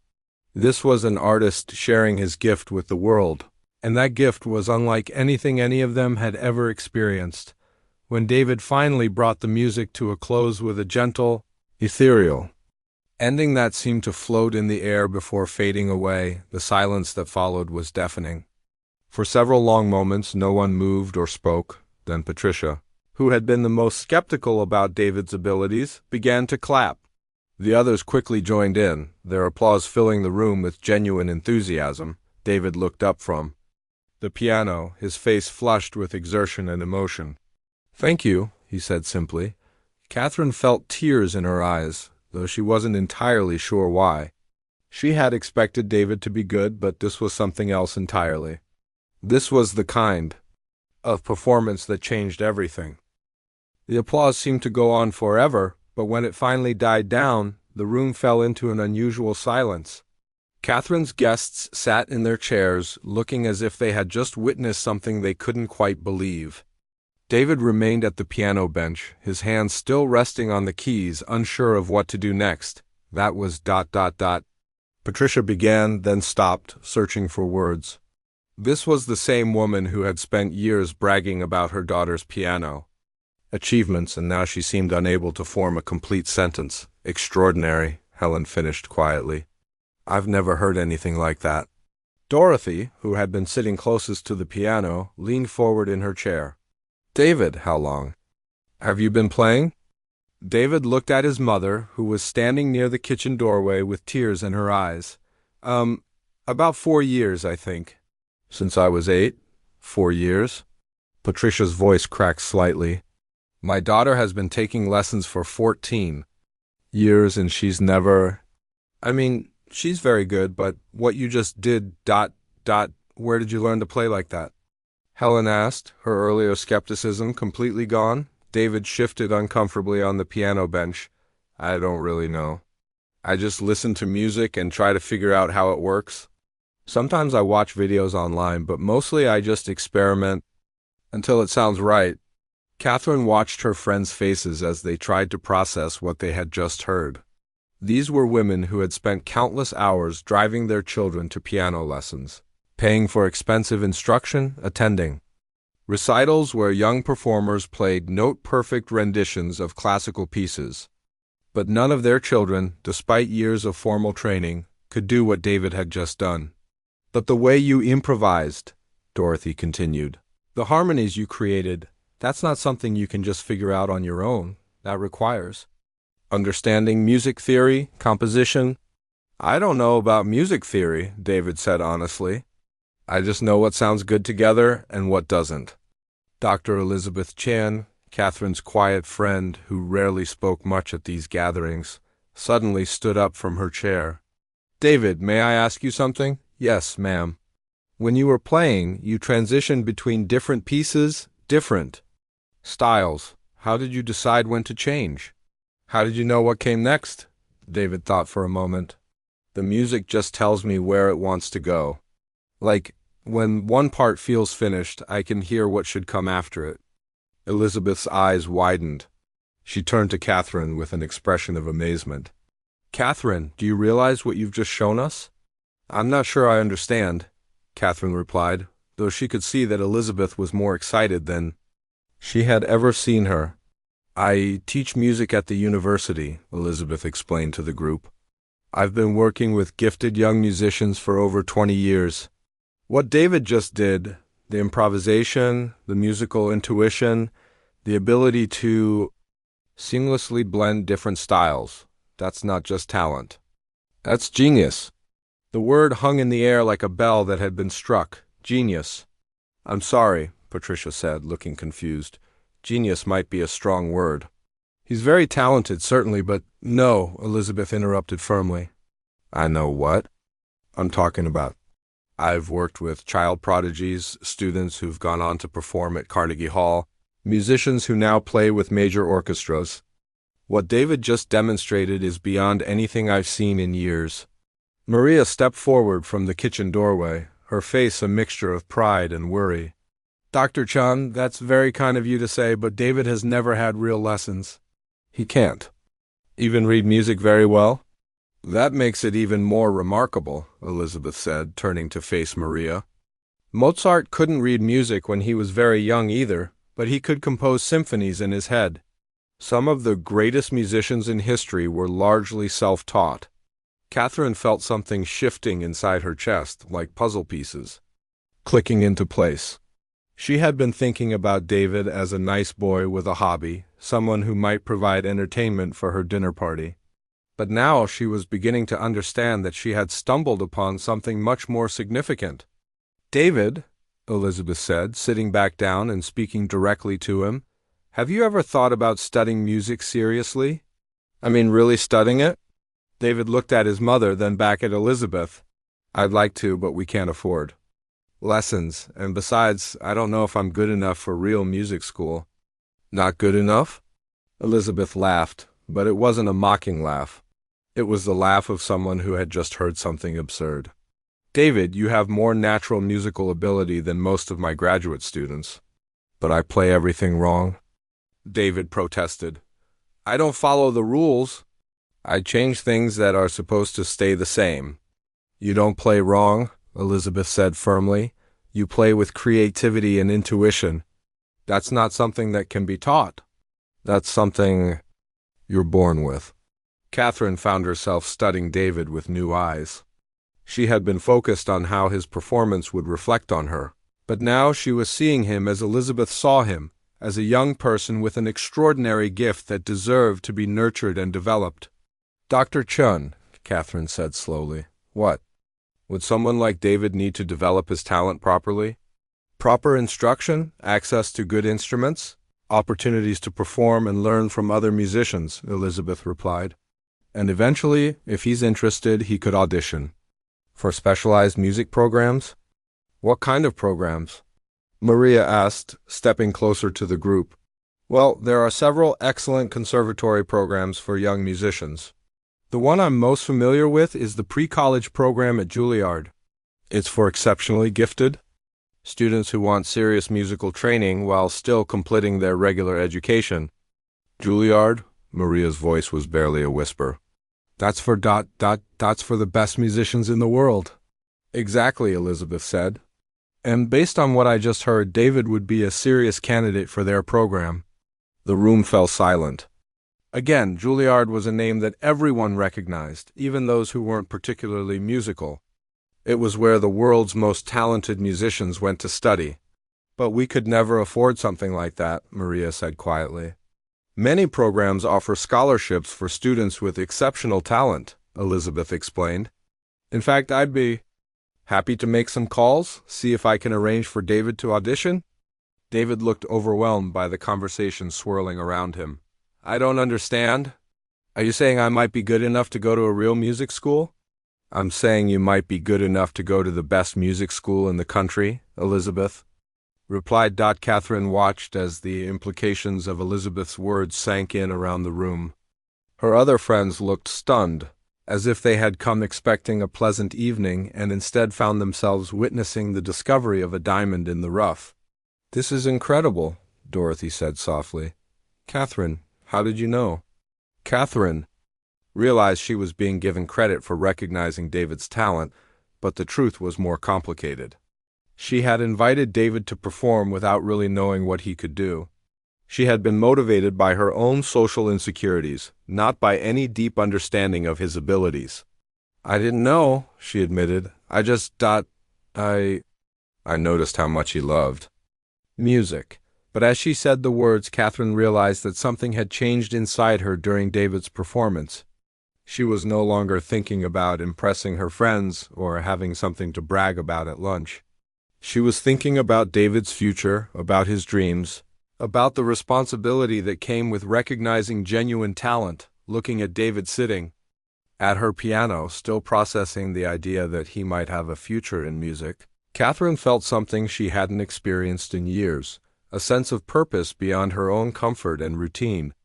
This was an artist sharing his gift with the world, and that gift was unlike anything any of them had ever experienced. When David finally brought the music to a close with a gentle, ethereal ending that seemed to float in the air before fading away, the silence that followed was deafening. For several long moments no one moved or spoke. Then Patricia, who had been the most skeptical about David's abilities, began to clap. The others quickly joined in, their applause filling the room with genuine enthusiasm. David looked up from the piano, his face flushed with exertion and emotion. "Thank you," he said simply. Catherine felt tears in her eyes, though she wasn't entirely sure why. She had expected David to be good, but this was something else entirely. This was the kind of performance that changed everything. The applause seemed to go on forever, but when it finally died down, the room fell into an unusual silence. Catherine's guests sat in their chairs, looking as if they had just witnessed something they couldn't quite believe. David remained at the piano bench, his hands still resting on the keys, unsure of what to do next. That was ... Patricia began, then stopped, searching for words. This was the same woman who had spent years bragging about her daughter's piano achievements, and now she seemed unable to form a complete sentence. "Extraordinary," Helen finished quietly. "I've never heard anything like that." Dorothy, who had been sitting closest to the piano, leaned forward in her chair. "David, how long have you been playing?" David looked at his mother, who was standing near the kitchen doorway with tears in her eyes. About 4 years, I think." "Since I was 8? 4 years?" Patricia's voice cracked slightly. "My daughter has been taking lessons for 14 years, and she's never... I mean, she's very good, but what you just did... Where did you learn to play like that?" Helen asked, her earlier skepticism completely gone. David shifted uncomfortably on the piano bench. "I don't really know. I just listen to music and try to figure out how it works. Sometimes I watch videos online, but mostly I just experiment until it sounds right." Catherine watched her friends' faces as they tried to process what they had just heard. These were women who had spent countless hours driving their children to piano lessons, paying for expensive instruction, attending Recitals where young performers played note-perfect renditions of classical pieces. But none of their children, despite years of formal training, could do what David had just done. "But the way you improvised," Dorothy continued, "the harmonies you created, that's not something you can just figure out on your own. That requires understanding music theory, composition." "I don't know about music theory," David said honestly. "I just know what sounds good together and what doesn't." Dr. Elizabeth Chan, Catherine's quiet friend who rarely spoke much at these gatherings, suddenly stood up from her chair. "David, may I ask you something?" "Yes, ma'am." "When you were playing, you transitioned between different pieces, different styles. How did you decide when to change? How did you know what came next?" David thought for a moment. "The music just tells me where it wants to go. Like, when one part feels finished, I can hear what should come after it." Elizabeth's eyes widened. She turned to Catherine with an expression of amazement. "Catherine, do you realize what you've just shown us?" "I'm not sure I understand," Catherine replied, though she could see that Elizabeth was more excited than she had ever seen her. "I teach music at the university," Elizabeth explained to the group. "I've been working with gifted young musicians for over 20 years. What David just did, the improvisation, the musical intuition, the ability to seamlessly blend different styles, that's not just talent. That's genius." The word hung in the air like a bell that had been struck. Genius. "I'm sorry," Patricia said, looking confused. "Genius might be a strong word." "He's very talented, certainly, but—" "No," Elizabeth interrupted firmly. "I know what I'm talking about. I've worked with child prodigies, students who've gone on to perform at Carnegie Hall, musicians who now play with major orchestras. What David just demonstrated is beyond anything I've seen in years." Maria stepped forward from the kitchen doorway, her face a mixture of pride and worry. "Dr. Chun, that's very kind of you to say, but David has never had real lessons." "He can't even read music very well?" "That makes it even more remarkable," Elizabeth said, turning to face Maria. "Mozart couldn't read music when he was very young either, but he could compose symphonies in his head. Some of the greatest musicians in history were largely self-taught." Catherine felt something shifting inside her chest, like puzzle pieces, clicking into place. She had been thinking about David as a nice boy with a hobby, someone who might provide entertainment for her dinner party. But now she was beginning to understand that she had stumbled upon something much more significant. "David," Elizabeth said, sitting back down and speaking directly to him, "have you ever thought about studying music seriously? I mean, really studying it?" David looked at his mother, then back at Elizabeth. "I'd like to, but we can't afford lessons, and besides, I don't know if I'm good enough for real music school." "Not good enough?" Elizabeth laughed, but it wasn't a mocking laugh. It was the laugh of someone who had just heard something absurd. "David, you have more natural musical ability than most of my graduate students." "But I play everything wrong," David protested. "I don't follow the rules. I change things that are supposed to stay the same." "You don't play wrong," Elizabeth said firmly. "You play with creativity and intuition. That's not something that can be taught. That's something you're born with." Catherine found herself studying David with new eyes. She had been focused on how his performance would reflect on her, but now she was seeing him as Elizabeth saw him, as a young person with an extraordinary gift that deserved to be nurtured and developed. "Dr. Chun," Catherine said slowly, "what? Would someone like David need to develop his talent properly?" "Proper instruction, access to good instruments, opportunities to perform and learn from other musicians," Elizabeth replied. "And eventually, if he's interested, he could audition." "For specialized music programs?" "What kind of programs?" Maria asked, stepping closer to the group. "Well, there are several excellent conservatory programs for young musicians. The one I'm most familiar with is the pre-college program at Juilliard. It's for exceptionally gifted students who want serious musical training while still completing their regular education." "Juilliard?" Maria's voice was barely a whisper. "That's for that's for the best musicians in the world." "Exactly," Elizabeth said. And based on what I just heard, David would be a serious candidate for their program. The room fell silent. Again, Juilliard was a name that everyone recognized, even those who weren't particularly musical. It was where the world's most talented musicians went to study. But we could never afford something like that, Maria said quietly. Many programs offer scholarships for students with exceptional talent, Elizabeth explained. In fact, I'd be happy to make some calls, see if I can arrange for David to audition. David looked overwhelmed by the conversation swirling around him. I don't understand. Are you saying I might be good enough to go to a real music school? I'm saying you might be good enough to go to the best music school in the country, Elizabeth, replied. Catherine watched as the implications of Elizabeth's words sank in around the room. Her other friends looked stunned, as if they had come expecting a pleasant evening and instead found themselves witnessing the discovery of a diamond in the rough. This is incredible, Dorothy said softly. Catherine, how did you know? Catherine realized she was being given credit for recognizing David's talent, but the truth was more complicated. She had invited David to perform without really knowing what he could do. She had been motivated by her own social insecurities, not by any deep understanding of his abilities. I didn't know, she admitted. I just thought I noticed how much he loved music. But as she said the words, Catherine realized that something had changed inside her during David's performance. She was no longer thinking about impressing her friends or having something to brag about at lunch. She was thinking about David's future, about his dreams, about the responsibility that came with recognizing genuine talent, looking at David sitting at her piano, still processing the idea that he might have a future in music. Catherine felt something she hadn't experienced in years, a sense of purpose beyond her own comfort and routine.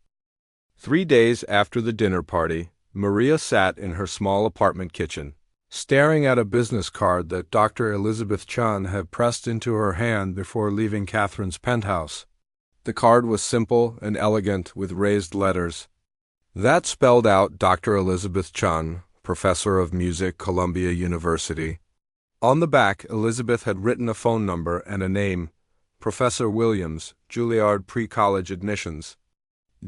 3 days after the dinner party, Maria sat in her small apartment kitchen, staring at a business card that Dr. Elizabeth Chun had pressed into her hand before leaving Catherine's penthouse. The card was simple and elegant with raised letters. That spelled out Dr. Elizabeth Chun, Professor of Music, Columbia University. On the back, Elizabeth had written a phone number and a name, Professor Williams, Juilliard Pre-College Admissions.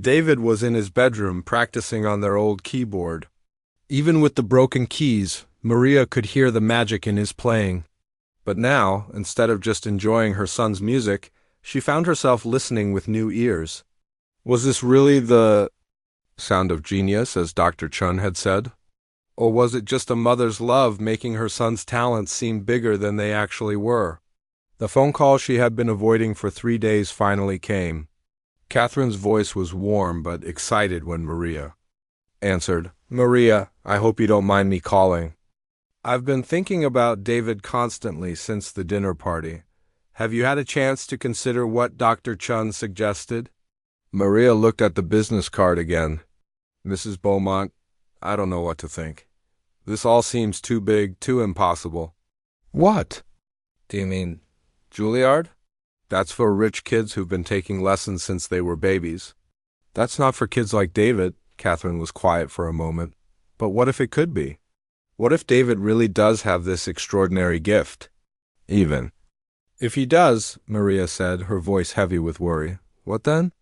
David was in his bedroom practicing on their old keyboard. Even with the broken keys, Maria could hear the magic in his playing. But now, instead of just enjoying her son's music, she found herself listening with new ears. Was this really the sound of genius, as Dr. Chun had said? Or was it just a mother's love making her son's talents seem bigger than they actually were? The phone call she had been avoiding for 3 days finally came. Catherine's voice was warm but excited when Maria answered. Maria, I hope you don't mind me calling. I've been thinking about David constantly since the dinner party. Have you had a chance to consider what Dr. Chun suggested? Maria looked at the business card again. Mrs. Beaumont, I don't know what to think. This all seems too big, too impossible. What? Do you mean Juilliard? That's for rich kids who've been taking lessons since they were babies. That's not for kids like David. Catherine was quiet for a moment. But what if it could be? What if David really does have this extraordinary gift? Even if he does, Maria said, her voice heavy with worry, what then?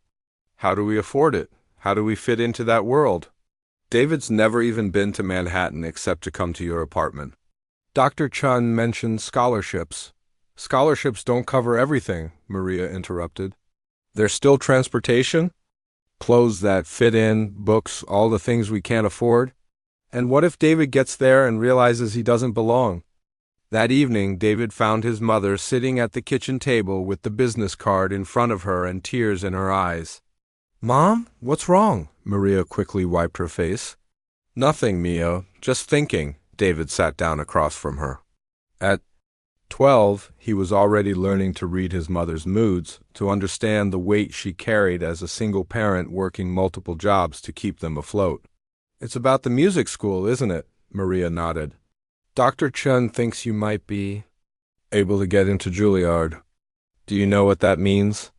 How do we afford it? How do we fit into that world? David's never even been to Manhattan except to come to your apartment. Dr. Chun mentioned scholarships. Scholarships don't cover everything, Maria interrupted. There's still transportation, clothes that fit in, books, all the things we can't afford. And what if David gets there and realizes he doesn't belong? That evening, David found his mother sitting at the kitchen table with the business card in front of her and tears in her eyes. Mom, what's wrong? Maria quickly wiped her face. Nothing, Mia, just thinking. David sat down across from her. At 12, he was already learning to read his mother's moods, to understand the weight she carried as a single parent working multiple jobs to keep them afloat. It's about the music school, isn't it? Maria nodded. Dr. Chun thinks you might be able to get into Juilliard. Do you know what that means?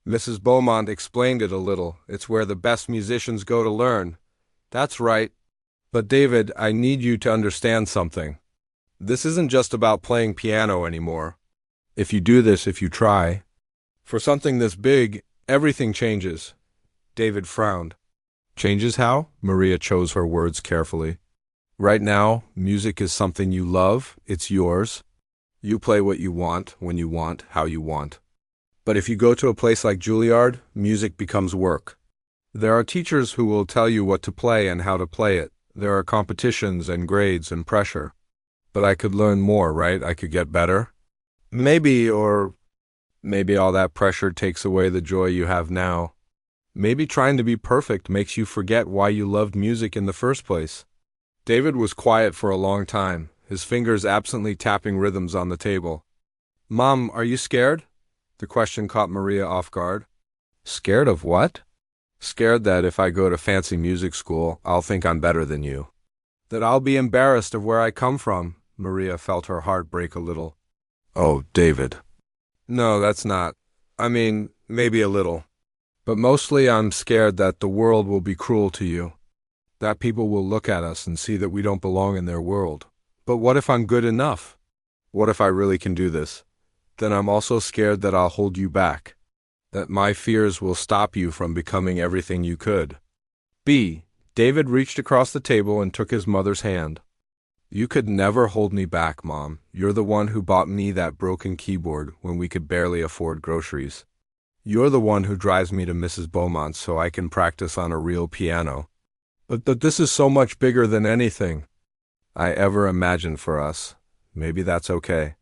Mrs. Beaumont explained it a little. It's where the best musicians go to learn. That's right. But David, I need you to understand something. This isn't just about playing piano anymore. If you do this, if you try, for something this big, everything changes. David frowned. Changes how? Maria chose her words carefully. Right now, music is something you love. It's yours. You play what you want, when you want, how you want. But if you go to a place like Juilliard, music becomes work. There are teachers who will tell you what to play and how to play it. There are competitions and grades and pressure. But I could learn more, right? I could get better. Maybe all that pressure takes away the joy you have now. Maybe trying to be perfect makes you forget why you loved music in the first place. David was quiet for a long time, his fingers absently tapping rhythms on the table. Mom, are you scared? The question caught Maria off guard. Scared of what? Scared that if I go to fancy music school, I'll think I'm better than you. That I'll be embarrassed of where I come from. Maria felt her heart break a little. Oh, David. No, that's not. Maybe a little. But mostly I'm scared that the world will be cruel to you. That people will look at us and see that we don't belong in their world. But what if I'm good enough? What if I really can do this? Then I'm also scared that I'll hold you back. That my fears will stop you from becoming everything you could. David reached across the table and took his mother's hand. You could never hold me back, Mom. You're the one who bought me that broken keyboard when we could barely afford groceries. You're the one who drives me to Mrs. Beaumont's so I can practice on a real piano. But this is so much bigger than anything I ever imagined for us. Maybe that's okay.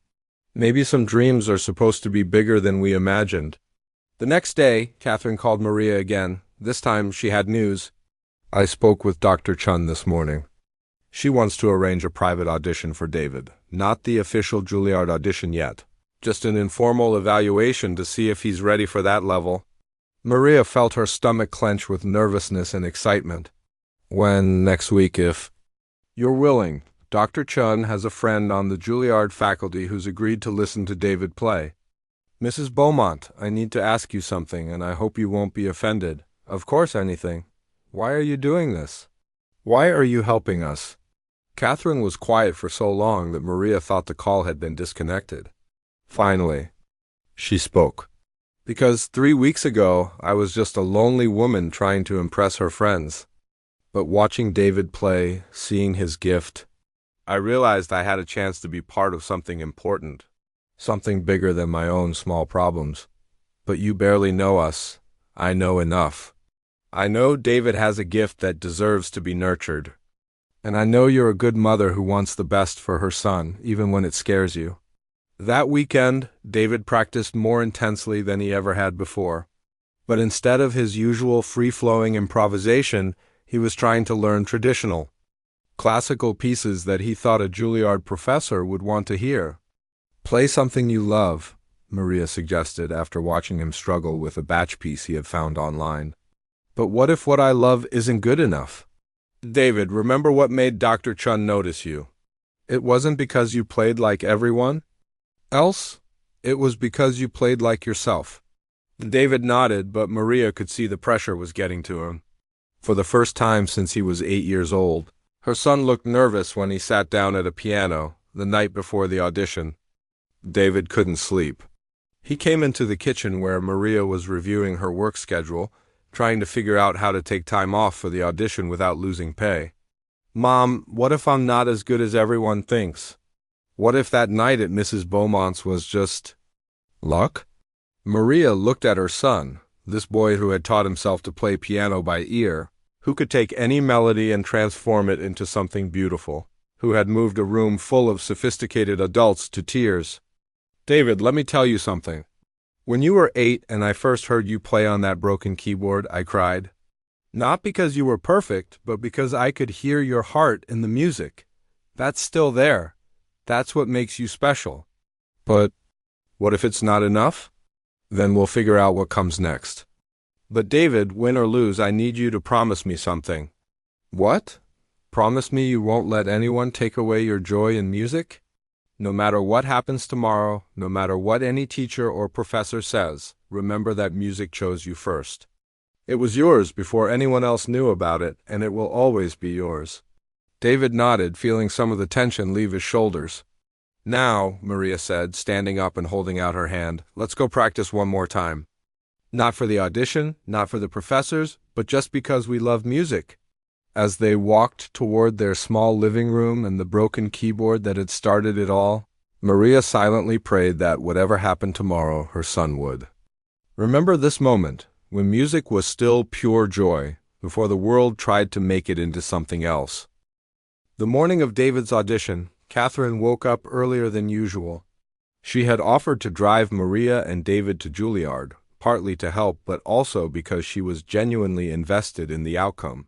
Maybe some dreams are supposed to be bigger than we imagined. The next day, Catherine called Maria again. This time she had news. I spoke with Dr. Chun this morning. She wants to arrange a private audition for David. Not the official Juilliard audition yet. Just an informal evaluation to see if he's ready for that level. Maria felt her stomach clench with nervousness and excitement. When next week, if you're willing? Dr. Chun has a friend on the Juilliard faculty who's agreed to listen to David play. Mrs. Beaumont, I need to ask you something, and I hope you won't be offended. Of course, anything. Why are you doing this? Why are you helping us? Catherine was quiet for so long that Maria thought the call had been disconnected. Finally, she spoke. Because 3 weeks ago, I was just a lonely woman trying to impress her friends. But watching David play, seeing his gift, I realized I had a chance to be part of something important. Something bigger than my own small problems. But you barely know us. I know enough. I know David has a gift that deserves to be nurtured. And I know you're a good mother who wants the best for her son, even when it scares you. That weekend, David practiced more intensely than he ever had before. But instead of his usual free-flowing improvisation, he was trying to learn traditional, classical pieces that he thought a Juilliard professor would want to hear. Play something you love, Maria suggested after watching him struggle with a batch piece he had found online. But what if what I love isn't good enough? David, remember what made Dr. Chun notice you? It wasn't because you played like everyone else. It was because you played like yourself. David nodded, but Maria could see the pressure was getting to him. For the first time since he was 8 years old, her son looked nervous when he sat down at a piano the night before the audition. David couldn't sleep. He came into the kitchen where Maria was reviewing her work schedule, trying to figure out how to take time off for the audition without losing pay. Mom, what if I'm not as good as everyone thinks? What if that night at Mrs. Beaumont's was just luck? Maria looked at her son, this boy who had taught himself to play piano by ear, who could take any melody and transform it into something beautiful, who had moved a room full of sophisticated adults to tears. David, let me tell you something. When you were 8 and I first heard you play on that broken keyboard, I cried. Not because you were perfect, but because I could hear your heart in the music. That's still there. That's what makes you special. But what if it's not enough? Then we'll figure out what comes next. But David, win or lose, I need you to promise me something. What? Promise me you won't let anyone take away your joy in music? No matter what happens tomorrow, no matter what any teacher or professor says, remember that music chose you first. It was yours before anyone else knew about it, and it will always be yours. David nodded, feeling some of the tension leave his shoulders. Now, Maria said, standing up and holding out her hand, let's go practice one more time. Not for the audition, not for the professors, but just because we love music. As they walked toward their small living room and the broken keyboard that had started it all, Maria silently prayed that whatever happened tomorrow, her son would. Remember this moment, when music was still pure joy, before the world tried to make it into something else. The morning of David's audition, Catherine woke up earlier than usual. She had offered to drive Maria and David to Juilliard, partly to help but also because she was genuinely invested in the outcome.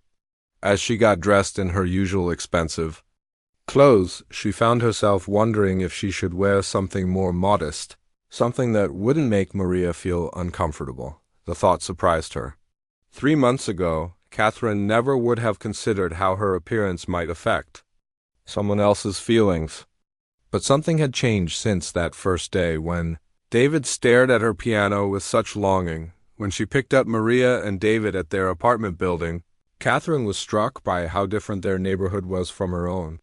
As she got dressed in her usual expensive clothes, she found herself wondering if she should wear something more modest, something that wouldn't make Maria feel uncomfortable. The thought surprised her. 3 months ago, Catherine never would have considered how her appearance might affect someone else's feelings. But something had changed since that first day when David stared at her piano with such longing. When she picked up Maria and David at their apartment building, Catherine was struck by how different their neighborhood was from her own.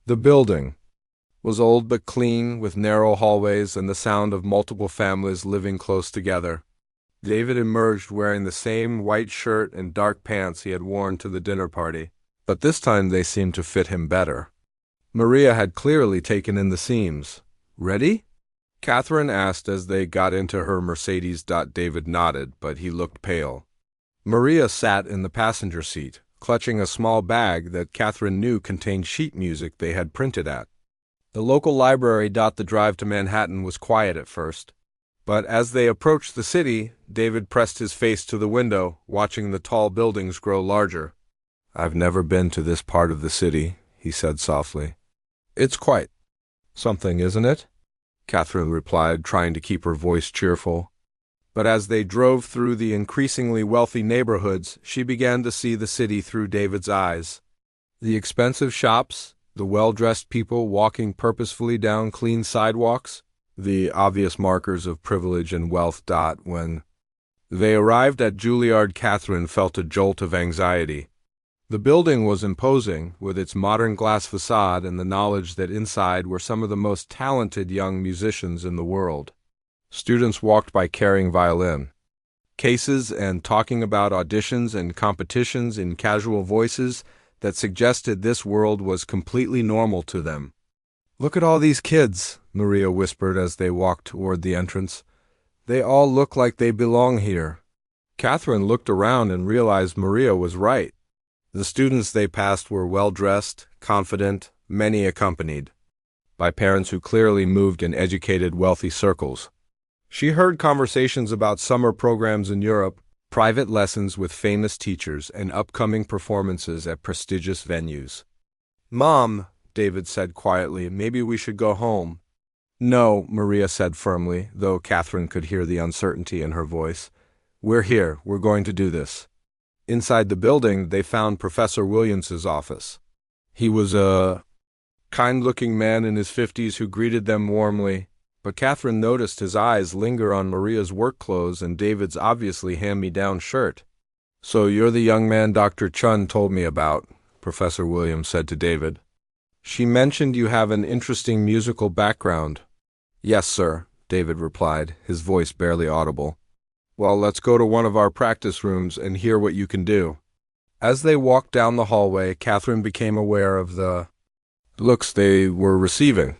The building was old but clean, with narrow hallways and the sound of multiple families living close together. David emerged wearing the same white shirt and dark pants he had worn to the dinner party, but this time they seemed to fit him better. Maria had clearly taken in the seams. Ready? Catherine asked as they got into her Mercedes. David nodded, but he looked pale. Maria sat in the passenger seat, clutching a small bag that Catherine knew contained sheet music they had printed at. The local library. The drive to Manhattan was quiet at first, but as they approached the city, David pressed his face to the window, watching the tall buildings grow larger. I've never been to this part of the city, he said softly. It's quite something, isn't it? Catherine replied, trying to keep her voice cheerful. But as they drove through the increasingly wealthy neighborhoods, she began to see the city through David's eyes. The expensive shops, the well-dressed people walking purposefully down clean sidewalks, the obvious markers of privilege and wealth. When they arrived at Juilliard, Catherine felt a jolt of anxiety. The building was imposing, with its modern glass facade and the knowledge that inside were some of the most talented young musicians in the world. Students walked by carrying violin cases and talking about auditions and competitions in casual voices that suggested this world was completely normal to them. Look at all these kids, Maria whispered as they walked toward the entrance. They all look like they belong here. Catherine looked around and realized Maria was right. The students they passed were well-dressed, confident, many accompanied by parents who clearly moved in educated, wealthy circles. She heard conversations about summer programs in Europe, private lessons with famous teachers, and upcoming performances at prestigious venues. Mom, David said quietly, maybe we should go home. No, Maria said firmly, though Catherine could hear the uncertainty in her voice. We're here. We're going to do this. Inside the building, they found Professor Williams's office. He was a kind-looking man in his 50s who greeted them warmly, but Catherine noticed his eyes linger on Maria's work clothes and David's obviously hand-me-down shirt. So you're the young man Dr. Chun told me about, Professor Williams said to David. She mentioned you have an interesting musical background. Yes, sir, David replied, his voice barely audible. Well, let's go to one of our practice rooms and hear what you can do. As they walked down the hallway, Catherine became aware of the looks they were receiving.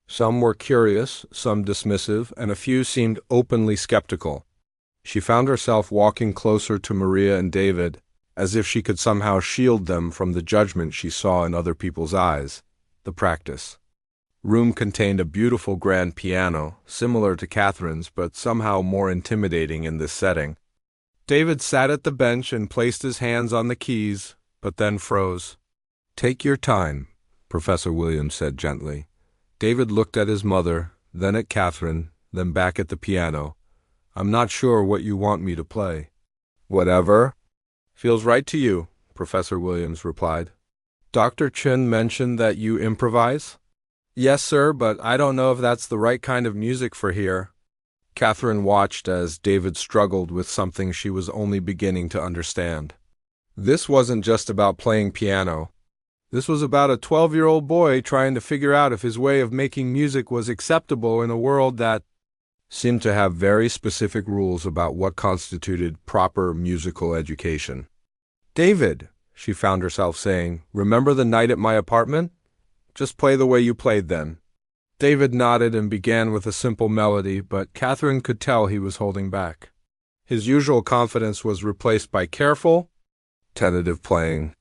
Some were curious, some dismissive, and a few seemed openly skeptical. She found herself walking closer to Maria and David, as if she could somehow shield them from the judgment she saw in other people's eyes. The practice room contained a beautiful grand piano, similar to Catherine's, but somehow more intimidating in this setting. David sat at the bench and placed his hands on the keys, but then froze. Take your time, Professor Williams said gently. David looked at his mother, then at Catherine, then back at the piano. I'm not sure what you want me to play. Whatever feels right to you, Professor Williams replied. Dr. Chin mentioned that you improvise? Yes, sir, but I don't know if that's the right kind of music for here. Catherine watched as David struggled with something she was only beginning to understand. This wasn't just about playing piano. This was about a 12-year-old boy trying to figure out if his way of making music was acceptable in a world that seemed to have very specific rules about what constituted proper musical education. "David," she found herself saying, "remember the night at my apartment? Just play the way you played then." David nodded and began with a simple melody, but Catherine could tell he was holding back. His usual confidence was replaced by careful, tentative playing.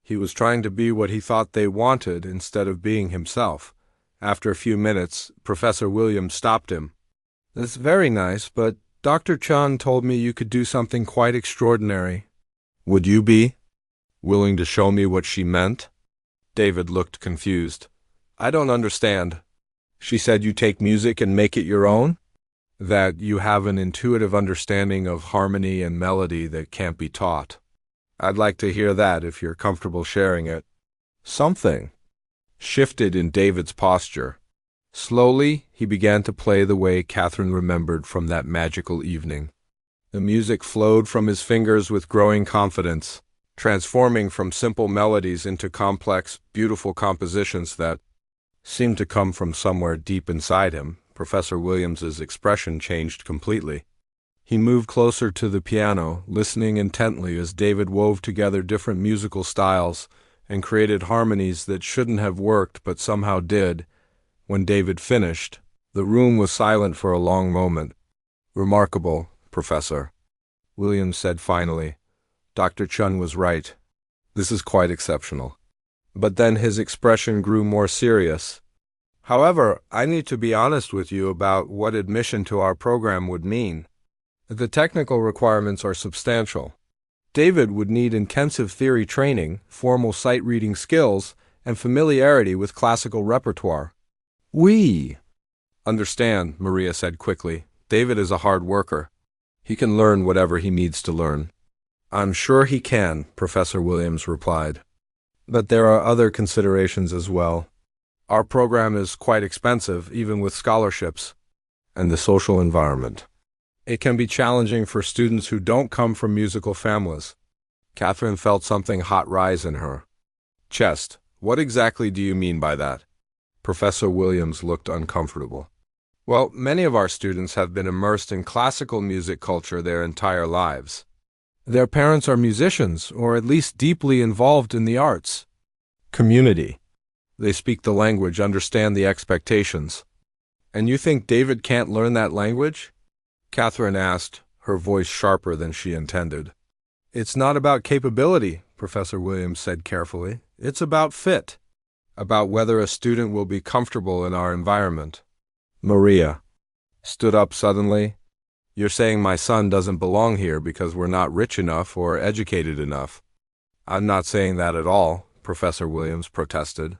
He was trying to be what he thought they wanted instead of being himself. After a few minutes, Professor Williams stopped him. "That's very nice, but Dr. Chun told me you could do something quite extraordinary. Would you be willing to show me what she meant?" David looked confused. "I don't understand. She said you take music and make it your own? That you have an intuitive understanding of harmony and melody that can't be taught. I'd like to hear that if you're comfortable sharing it." Something shifted in David's posture. Slowly, he began to play the way Catherine remembered from that magical evening. The music flowed from his fingers with growing confidence, transforming from simple melodies into complex, beautiful compositions that seemed to come from somewhere deep inside him. Professor Williams's expression changed completely. He moved closer to the piano, listening intently as David wove together different musical styles and created harmonies that shouldn't have worked but somehow did. When David finished, the room was silent for a long moment. "Remarkable, Professor," Williams said finally. "Dr. Chun was right. This is quite exceptional." But then his expression grew more serious. "However, I need to be honest with you about what admission to our program would mean. The technical requirements are substantial. David would need intensive theory training, formal sight-reading skills, and familiarity with classical repertoire." "We understand," Maria said quickly. "David is a hard worker. He can learn whatever he needs to learn." "I'm sure he can," Professor Williams replied. "But there are other considerations as well. Our program is quite expensive, even with scholarships. And the social environment. It can be challenging for students who don't come from musical families." Catherine felt something hot rise in her chest. "What exactly do you mean by that?" Professor Williams looked uncomfortable. "Well, many of our students have been immersed in classical music culture their entire lives. Their parents are musicians, or at least deeply involved in the arts community. They speak the language, understand the expectations. And you think David can't learn that language?" Catherine asked, her voice sharper than she intended. "It's not about capability," Professor Williams said carefully. "It's about fit. About whether a student will be comfortable in our environment." Maria stood up suddenly. "You're saying my son doesn't belong here because we're not rich enough or educated enough." "I'm not saying that at all," Professor Williams protested.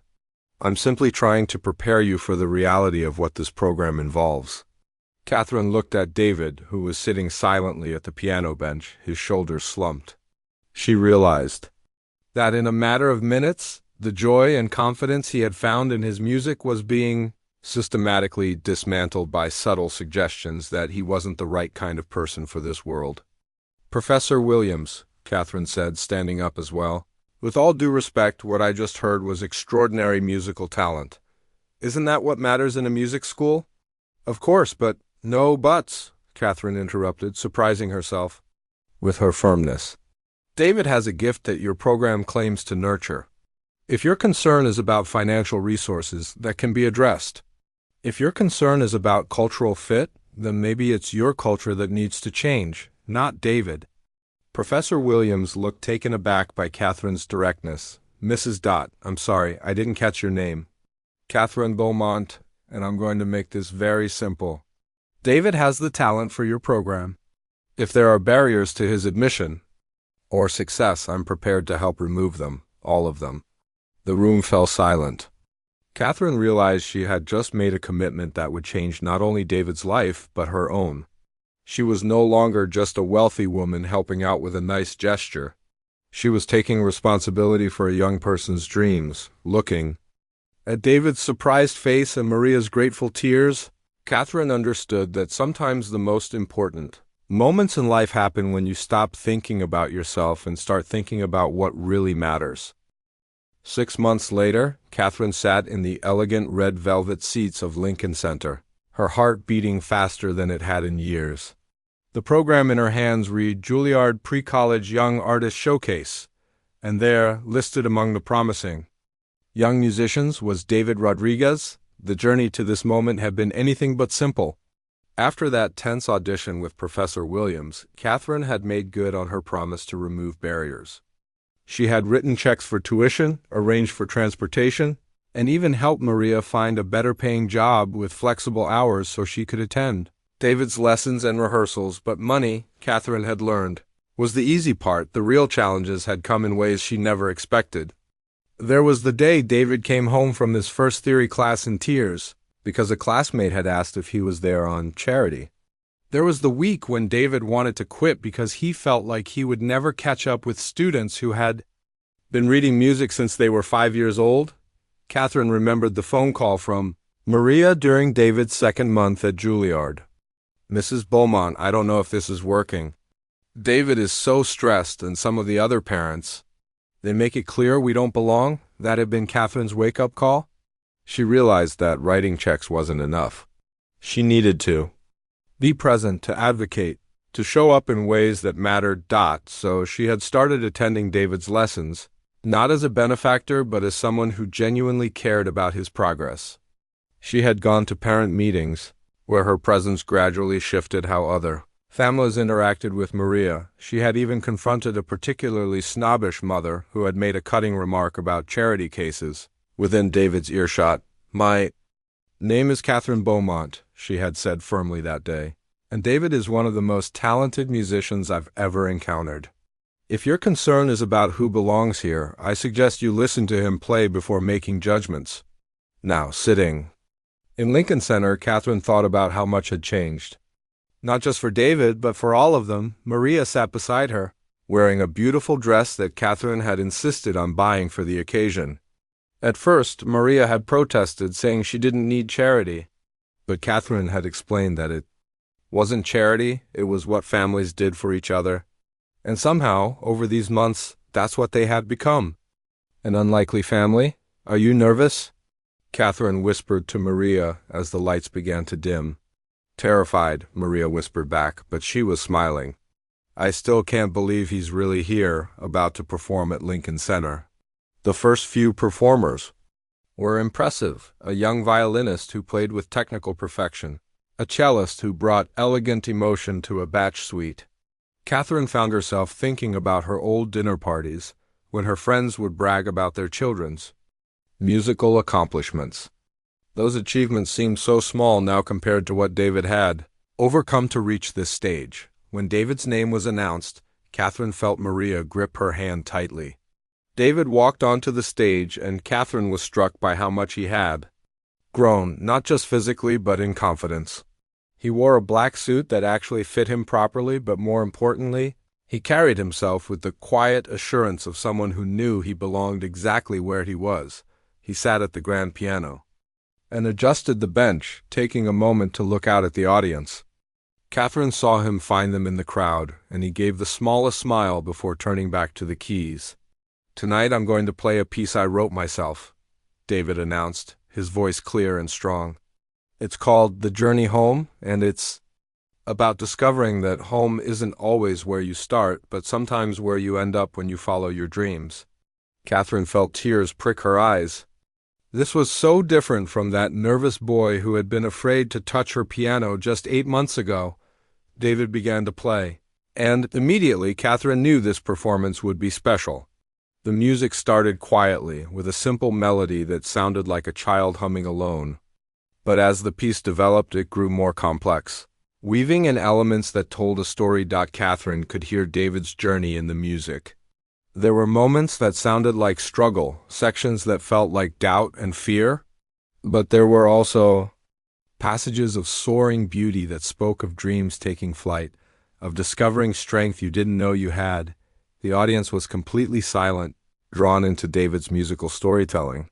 "I'm simply trying to prepare you for the reality of what this program involves." Catherine looked at David, who was sitting silently at the piano bench, his shoulders slumped. She realized that in a matter of minutes, the joy and confidence he had found in his music was being systematically dismantled by subtle suggestions that he wasn't the right kind of person for this world. "Professor Williams," Catherine said, standing up as well, "with all due respect, what I just heard was extraordinary musical talent. Isn't that what matters in a music school?" "Of course, but—" "No buts," Catherine interrupted, surprising herself with her firmness. "David has a gift that your program claims to nurture. If your concern is about financial resources, that can be addressed. If your concern is about cultural fit, then maybe it's your culture that needs to change, not David." Professor Williams looked taken aback by Catherine's directness. "Mrs. Dot, I'm sorry, I didn't catch your name." "Catherine Beaumont, and I'm going to make this very simple. David has the talent for your program. If there are barriers to his admission or success, I'm prepared to help remove them, all of them." The room fell silent. Catherine realized she had just made a commitment that would change not only David's life, but her own. She was no longer just a wealthy woman helping out with a nice gesture. She was taking responsibility for a young person's dreams. Looking at David's surprised face and Maria's grateful tears, Catherine understood that sometimes the most important moments in life happen when you stop thinking about yourself and start thinking about what really matters. 6 months later, Catherine sat in the elegant red velvet seats of Lincoln Center, her heart beating faster than it had in years. The program in her hands read Juilliard Pre-College Young Artist Showcase, and there, listed among the promising young musicians, was David Rodriguez. The journey to this moment had been anything but simple. After that tense audition with Professor Williams, Catherine had made good on her promise to remove barriers. She had written checks for tuition, arranged for transportation, and even helped Maria find a better-paying job with flexible hours so she could attend David's lessons and rehearsals. But money, Catherine had learned, was the easy part. The real challenges had come in ways she never expected. There was the day David came home from his first theory class in tears, because a classmate had asked if he was there on charity. There was the week when David wanted to quit because he felt like he would never catch up with students who had been reading music since they were 5 years old. Catherine remembered the phone call from Maria during David's second month at Juilliard. "Mrs. Beaumont, I don't know if this is working. David is so stressed, and some of the other parents, they make it clear we don't belong." That had been Catherine's wake-up call. She realized that writing checks wasn't enough. She needed to be present, to advocate, to show up in ways that mattered. So she had started attending David's lessons, not as a benefactor but as someone who genuinely cared about his progress. She had gone to parent meetings, where her presence gradually shifted how other families interacted with Maria. She had even confronted a particularly snobbish mother who had made a cutting remark about charity cases within David's earshot. "My name is Catherine Beaumont," she had said firmly that day, "and David is one of the most talented musicians I've ever encountered. If your concern is about who belongs here, I suggest you listen to him play before making judgments." Now, sitting in Lincoln Center, Catherine thought about how much had changed. Not just for David, but for all of them. Maria sat beside her, wearing a beautiful dress that Catherine had insisted on buying for the occasion. At first, Maria had protested, saying she didn't need charity. But Catherine had explained that it wasn't charity, it was what families did for each other. And somehow, over these months, that's what they had become. "An unlikely family? Are you nervous?" Catherine whispered to Maria as the lights began to dim. "Terrified," Maria whispered back, but she was smiling. "I still can't believe he's really here, about to perform at Lincoln Center." The first few performers were impressive: a young violinist who played with technical perfection, a cellist who brought elegant emotion to a Bach suite. Catherine found herself thinking about her old dinner parties, when her friends would brag about their children's musical accomplishments. Those achievements seemed so small now compared to what David had overcome to reach this stage. When David's name was announced, Catherine felt Maria grip her hand tightly. David walked onto the stage, and Catherine was struck by how much he had grown, not just physically but in confidence. He wore a black suit that actually fit him properly, but more importantly, he carried himself with the quiet assurance of someone who knew he belonged exactly where he was. He sat at the grand piano and adjusted the bench, taking a moment to look out at the audience. Catherine saw him find them in the crowd, and he gave the smallest smile before turning back to the keys. "Tonight I'm going to play a piece I wrote myself," David announced, his voice clear and strong. "It's called The Journey Home, and it's about discovering that home isn't always where you start, but sometimes where you end up when you follow your dreams." Catherine felt tears prick her eyes. This was so different from that nervous boy who had been afraid to touch her piano just 8 months ago. David began to play, and immediately Catherine knew this performance would be special. The music started quietly, with a simple melody that sounded like a child humming alone. But as the piece developed, it grew more complex, weaving in elements that told a story. Catherine could hear David's journey in the music. There were moments that sounded like struggle, sections that felt like doubt and fear, but there were also passages of soaring beauty that spoke of dreams taking flight, of discovering strength you didn't know you had. The audience was completely silent, drawn into David's musical storytelling.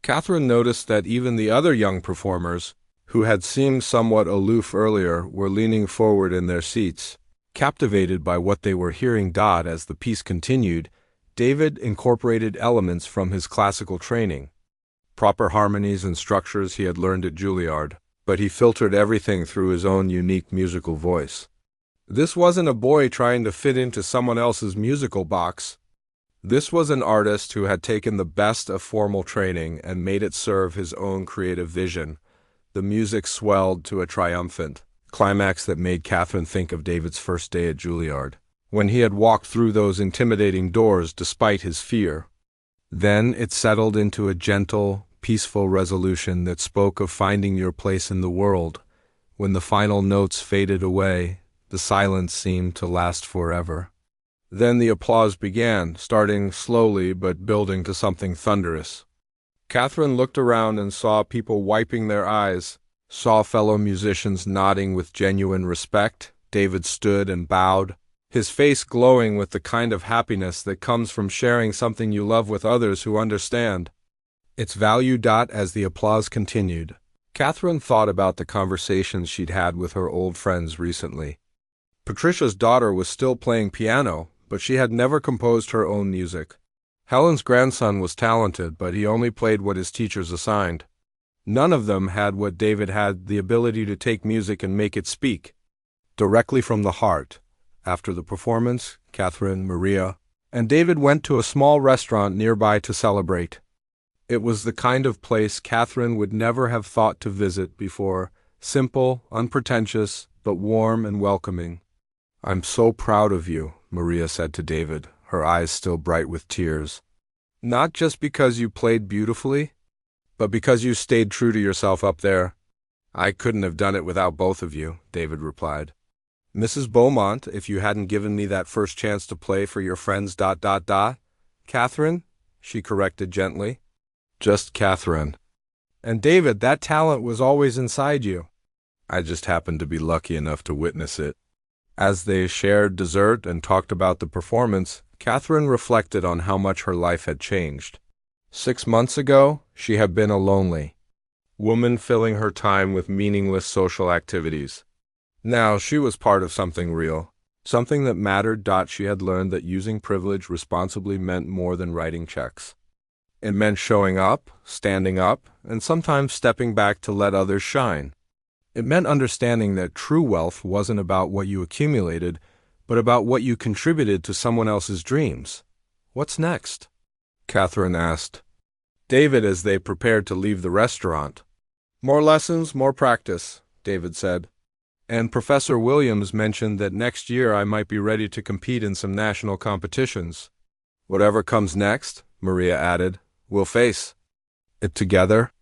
Catherine noticed that even the other young performers, who had seemed somewhat aloof earlier, were leaning forward in their seats, captivated by what they were hearing. As the piece continued, David incorporated elements from his classical training, proper harmonies and structures he had learned at Juilliard, but he filtered everything through his own unique musical voice. This wasn't a boy trying to fit into someone else's musical box. This was an artist who had taken the best of formal training and made it serve his own creative vision. The music swelled to a triumphant climax that made Catherine think of David's first day at Juilliard, when he had walked through those intimidating doors despite his fear. Then it settled into a gentle, peaceful resolution that spoke of finding your place in the world. When the final notes faded away, the silence seemed to last forever. Then the applause began, starting slowly but building to something thunderous. Catherine looked around and saw people wiping their eyes, saw fellow musicians nodding with genuine respect. David stood and bowed, his face glowing with the kind of happiness that comes from sharing something you love with others who understand its value. As the applause continued, Catherine thought about the conversations she'd had with her old friends recently. Patricia's daughter was still playing piano, but she had never composed her own music. Helen's grandson was talented, but he only played what his teachers assigned. None of them had what David had, the ability to take music and make it speak directly from the heart. After the performance, Catherine, Maria, and David went to a small restaurant nearby to celebrate. It was the kind of place Catherine would never have thought to visit before, simple, unpretentious, but warm and welcoming. "I'm so proud of you," Maria said to David, her eyes still bright with tears. "Not just because you played beautifully, but because you stayed true to yourself up there." "I couldn't have done it without both of you," David replied. "Mrs. Beaumont, if you hadn't given me that first chance to play for your friends. Catherine," she corrected gently. "Just Catherine." "And David, that talent was always inside you." "I just happened to be lucky enough to witness it." As they shared dessert and talked about the performance, Catherine reflected on how much her life had changed. 6 months ago, she had been a lonely woman filling her time with meaningless social activities. Now she was part of something real, something that mattered. She had learned that using privilege responsibly meant more than writing checks. It meant showing up, standing up, and sometimes stepping back to let others shine. It meant understanding that true wealth wasn't about what you accumulated, but about what you contributed to someone else's dreams. "What's next?" Catherine asked David as they prepared to leave the restaurant. "More lessons, more practice," David said. "And Professor Williams mentioned that next year I might be ready to compete in some national competitions." "Whatever comes next," Maria added, "we'll face it together."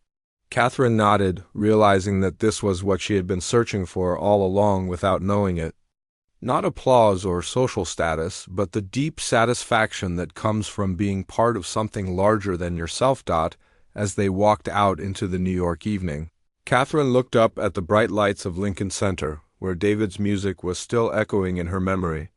Catherine nodded, realizing that this was what she had been searching for all along without knowing it. Not applause or social status, but the deep satisfaction that comes from being part of something larger than yourself. As they walked out into the New York evening, Catherine looked up at the bright lights of Lincoln Center, where David's music was still echoing in her memory.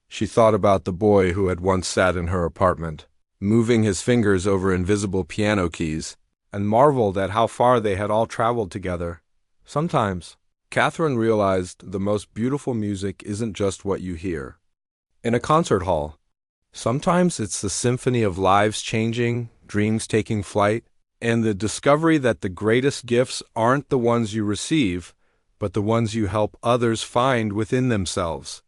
She thought about the boy who had once sat in her apartment, moving his fingers over invisible piano keys, and marveled at how far they had all traveled together. Sometimes, Catherine realized, the most beautiful music isn't just what you hear in a concert hall. Sometimes it's the symphony of lives changing, dreams taking flight, and the discovery that the greatest gifts aren't the ones you receive, but the ones you help others find within themselves.